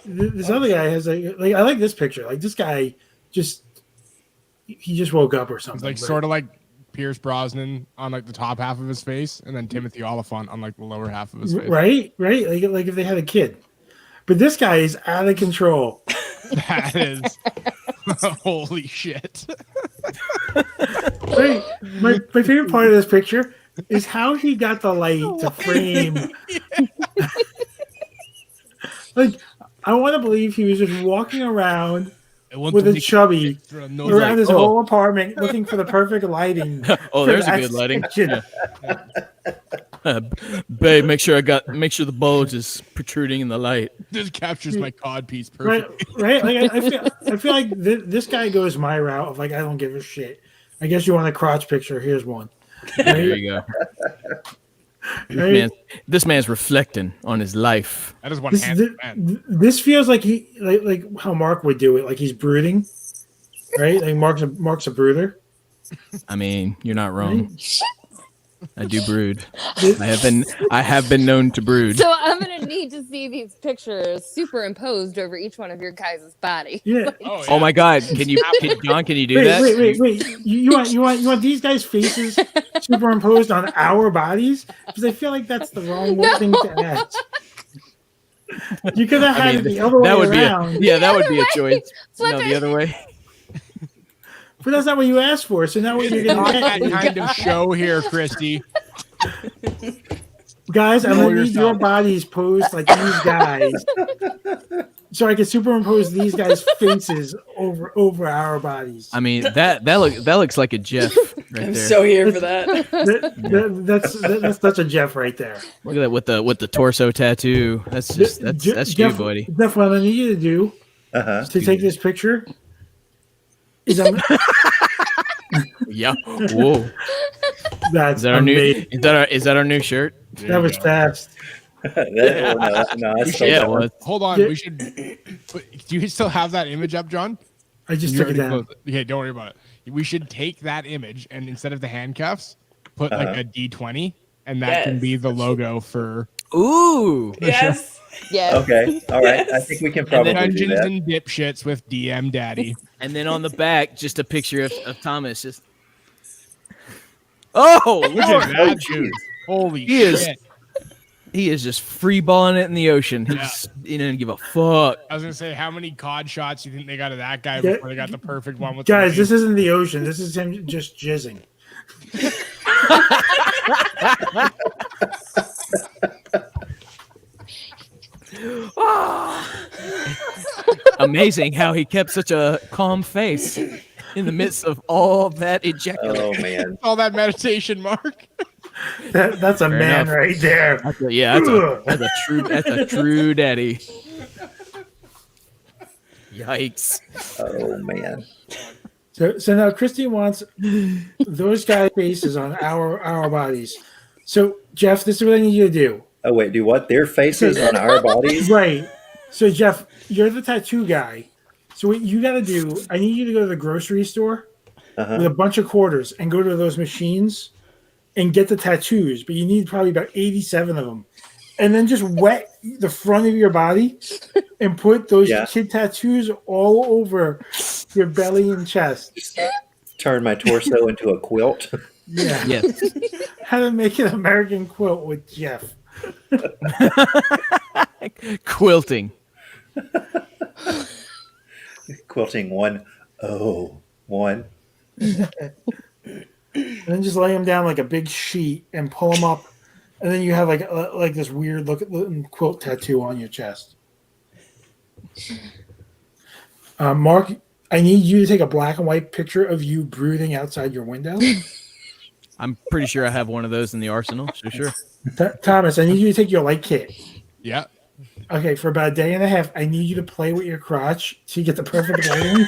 this other guy has like I like this picture. Like this guy he just woke up or something. It's like sort of like Pierce Brosnan on like the top half of his face, and then Timothy Oliphant on like the lower half of his face. Right? Like if they had a kid. But this guy is out of control. That is holy shit. Right? My favorite part of this picture is how he got the light to frame. Like, I want to believe he was just walking around with a chubby around his whole apartment looking for the perfect lighting. Oh, for there's a that good lighting. section. Babe, make sure the bulge is protruding in the light. Just captures my cod piece Right, perfectly. right. Like I feel like this guy goes my route of like I don't give a shit. I guess you want a crotch picture. Here's one. There you go. Right? This man's reflecting on his life. That is one handsome man. This feels like he like how Mark would do it. Like he's brooding, right? Like Mark's a brooder. I mean, you're not wrong. I do brood. This- I have been known to brood. So I'm gonna need to see these pictures superimposed over each one of your guys' body. yeah. Oh my God! John? Can you do that? Wait. You want these guys' faces superimposed on our bodies? Because I feel like that's the wrong thing to ask. You could have had it the other way around. That would be a choice. Flip No, it. the other way. But that's not what you asked for. So now what you're Not gonna that get, kind of show here, Christy. guys, I'm Know gonna need your yourself. bodies posed like these guys, so I can superimpose these guys' faces over our bodies. I mean that looks like a Jeff right I'm there. so here for that. That's such a Jeff right there. Look at that with the torso tattoo. That's just that's you, Jeff, buddy. Jeff, what I need you to do is to take this picture. Is Yeah. Whoa. that's Is that our new? amazing. Is that our new shirt? That was fast. No, I still Yeah, it got one. was. Hold on, Yeah. we should. Do you still have that image up, John? I just You took it already down. closed it. Okay, don't worry about it. We should take that image and instead of the handcuffs, put like a D20, and that can Yes. be the logo for Ooh. Yes. Yes. Okay, all right. I think we can probably do Dungeons that. and Dipshits with DM Daddy. And then on the back, just a picture of Thomas. Just. Oh, look Look at at that. that, dude. Holy He is- shit. He is just free balling it in the ocean. He didn't give a fuck. I was gonna say, how many COD shots do you think they got of that guy Yeah. before they got the perfect one with Guys, the this isn't the ocean. This is him just jizzing. Amazing how he kept such a calm face in the midst of all that ejaculation. Oh man, all that meditation, Mark? That's a Fair man enough. right there. That's a true daddy. Yikes. oh man. So now Christy wants those guys' faces on our bodies. So Jeff, this is what I need you to do. Oh wait, do what? Their faces on our bodies? Right. So Jeff, you're the tattoo guy. So what you got to do? I need you to go to the grocery store with a bunch of quarters and go to those machines and get the tattoos. But you need probably about 87 of them, and then just wet the front of your body and put those kid tattoos all over your belly and chest. Turn my torso into a quilt. Yeah. Yes. How to make an American quilt with Jeff. Quilting. Quilting 101. And then just lay them down like a big sheet and pull them up, and then you have like this weird looking quilt tattoo on your chest. Mark, I need you to take a black and white picture of you brooding outside your window. I'm pretty sure I have one of those in the arsenal. So sure. Thomas, I need you to take your light kit. Yeah. Okay, for about a day and a half, I need you to play with your crotch so you get the perfect lighting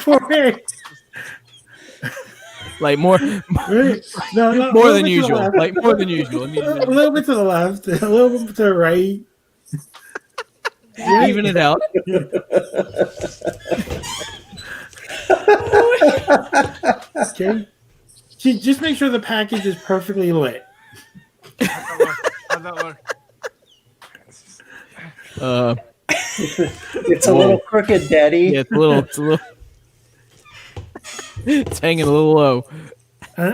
for it. Like more No, more than usual. Like more than usual. A little bit to the left, a little bit to the right. Even it out. Okay. See, just make sure the package is perfectly lit. How'd that look? It's a little crooked, Daddy. Yeah, it's a little it's hanging a little low. And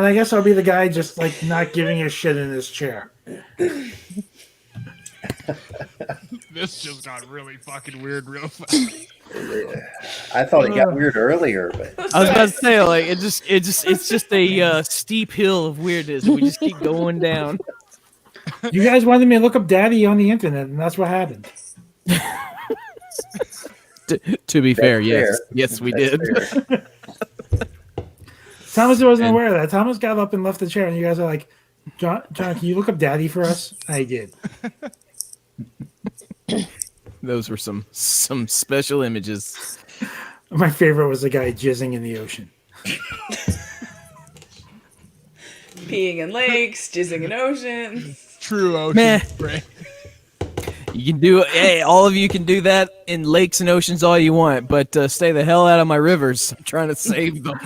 I guess I'll be the guy just like not giving a shit in his chair. This just got really fucking weird real fast. I thought it got weird earlier, but I was about to say, like, it's just a steep hill of weirdness. We just keep going down. You guys wanted me to look up Daddy on the internet, and that's what happened. To be fair, yes, fair. yes, we That's did. fair. Thomas wasn't aware of that. Thomas got up and left the chair, and you guys are like, John, can you look up Daddy for us? I did. Those were some special images. My favorite was the guy jizzing in the ocean. Peeing in lakes, jizzing in oceans. True ocean Meh. spray. You can do hey, all of you can do that in lakes and oceans all you want, but stay the hell out of my rivers. I'm trying to save them.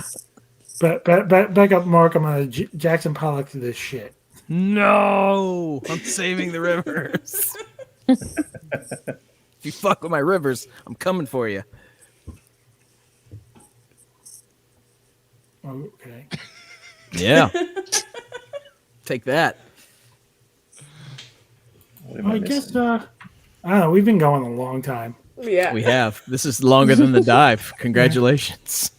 Back up, Mark. I'm gonna Jackson Pollock to this shit. No, I'm saving the rivers. If you fuck with my rivers, I'm coming for you. Okay. Yeah. Take that. What am I I guess missing? I don't know. We've been going a long time. Yeah. We have. This is longer than the dive. Congratulations.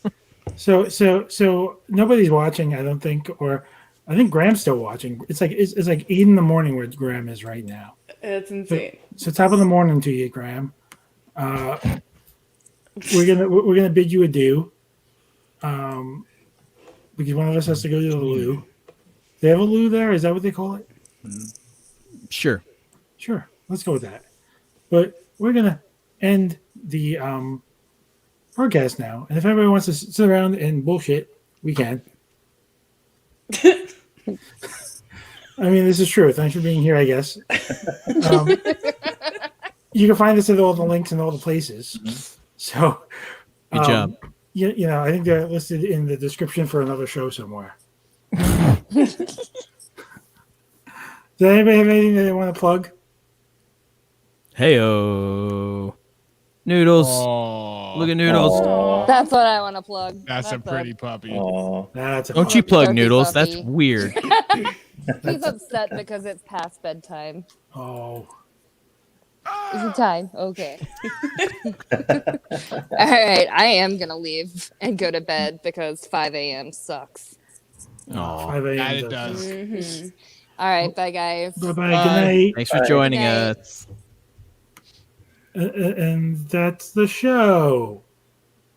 So nobody's watching, I don't think, or I think Graham's still watching. It's like 8 in the morning where Graham is right now. It's insane. So top of the morning to you, Graham. We're gonna bid you adieu. Because one of us has to go to the loo. They have a loo there. Is that what they call it? Sure. Sure. Let's go with that. But we're gonna end the broadcast now. And if everybody wants to sit around and bullshit, we can. I mean, this is true. Thanks for being here, I guess. You can find us at all the links and all the places. So, Good job. you know, I think they're listed in the description for another show somewhere. Does anybody have anything that they want to plug? Heyo. Noodles. Oh, Look at Noodles. Aw. That's what I want to plug. that's a pretty puppy. Aw. That's a Don't you plug Turkey Noodles? That's puppy. weird. He's upset because it's past bedtime. Oh. Is it time? Okay. All right, I am gonna leave and go to bed because 5 a.m. sucks. Aw. 5 a.m. Yeah, it does. Mhm. All right, bye guys. Bye-bye. Bye. Good night. Thanks for Bye. joining Good night. us. And that's the show.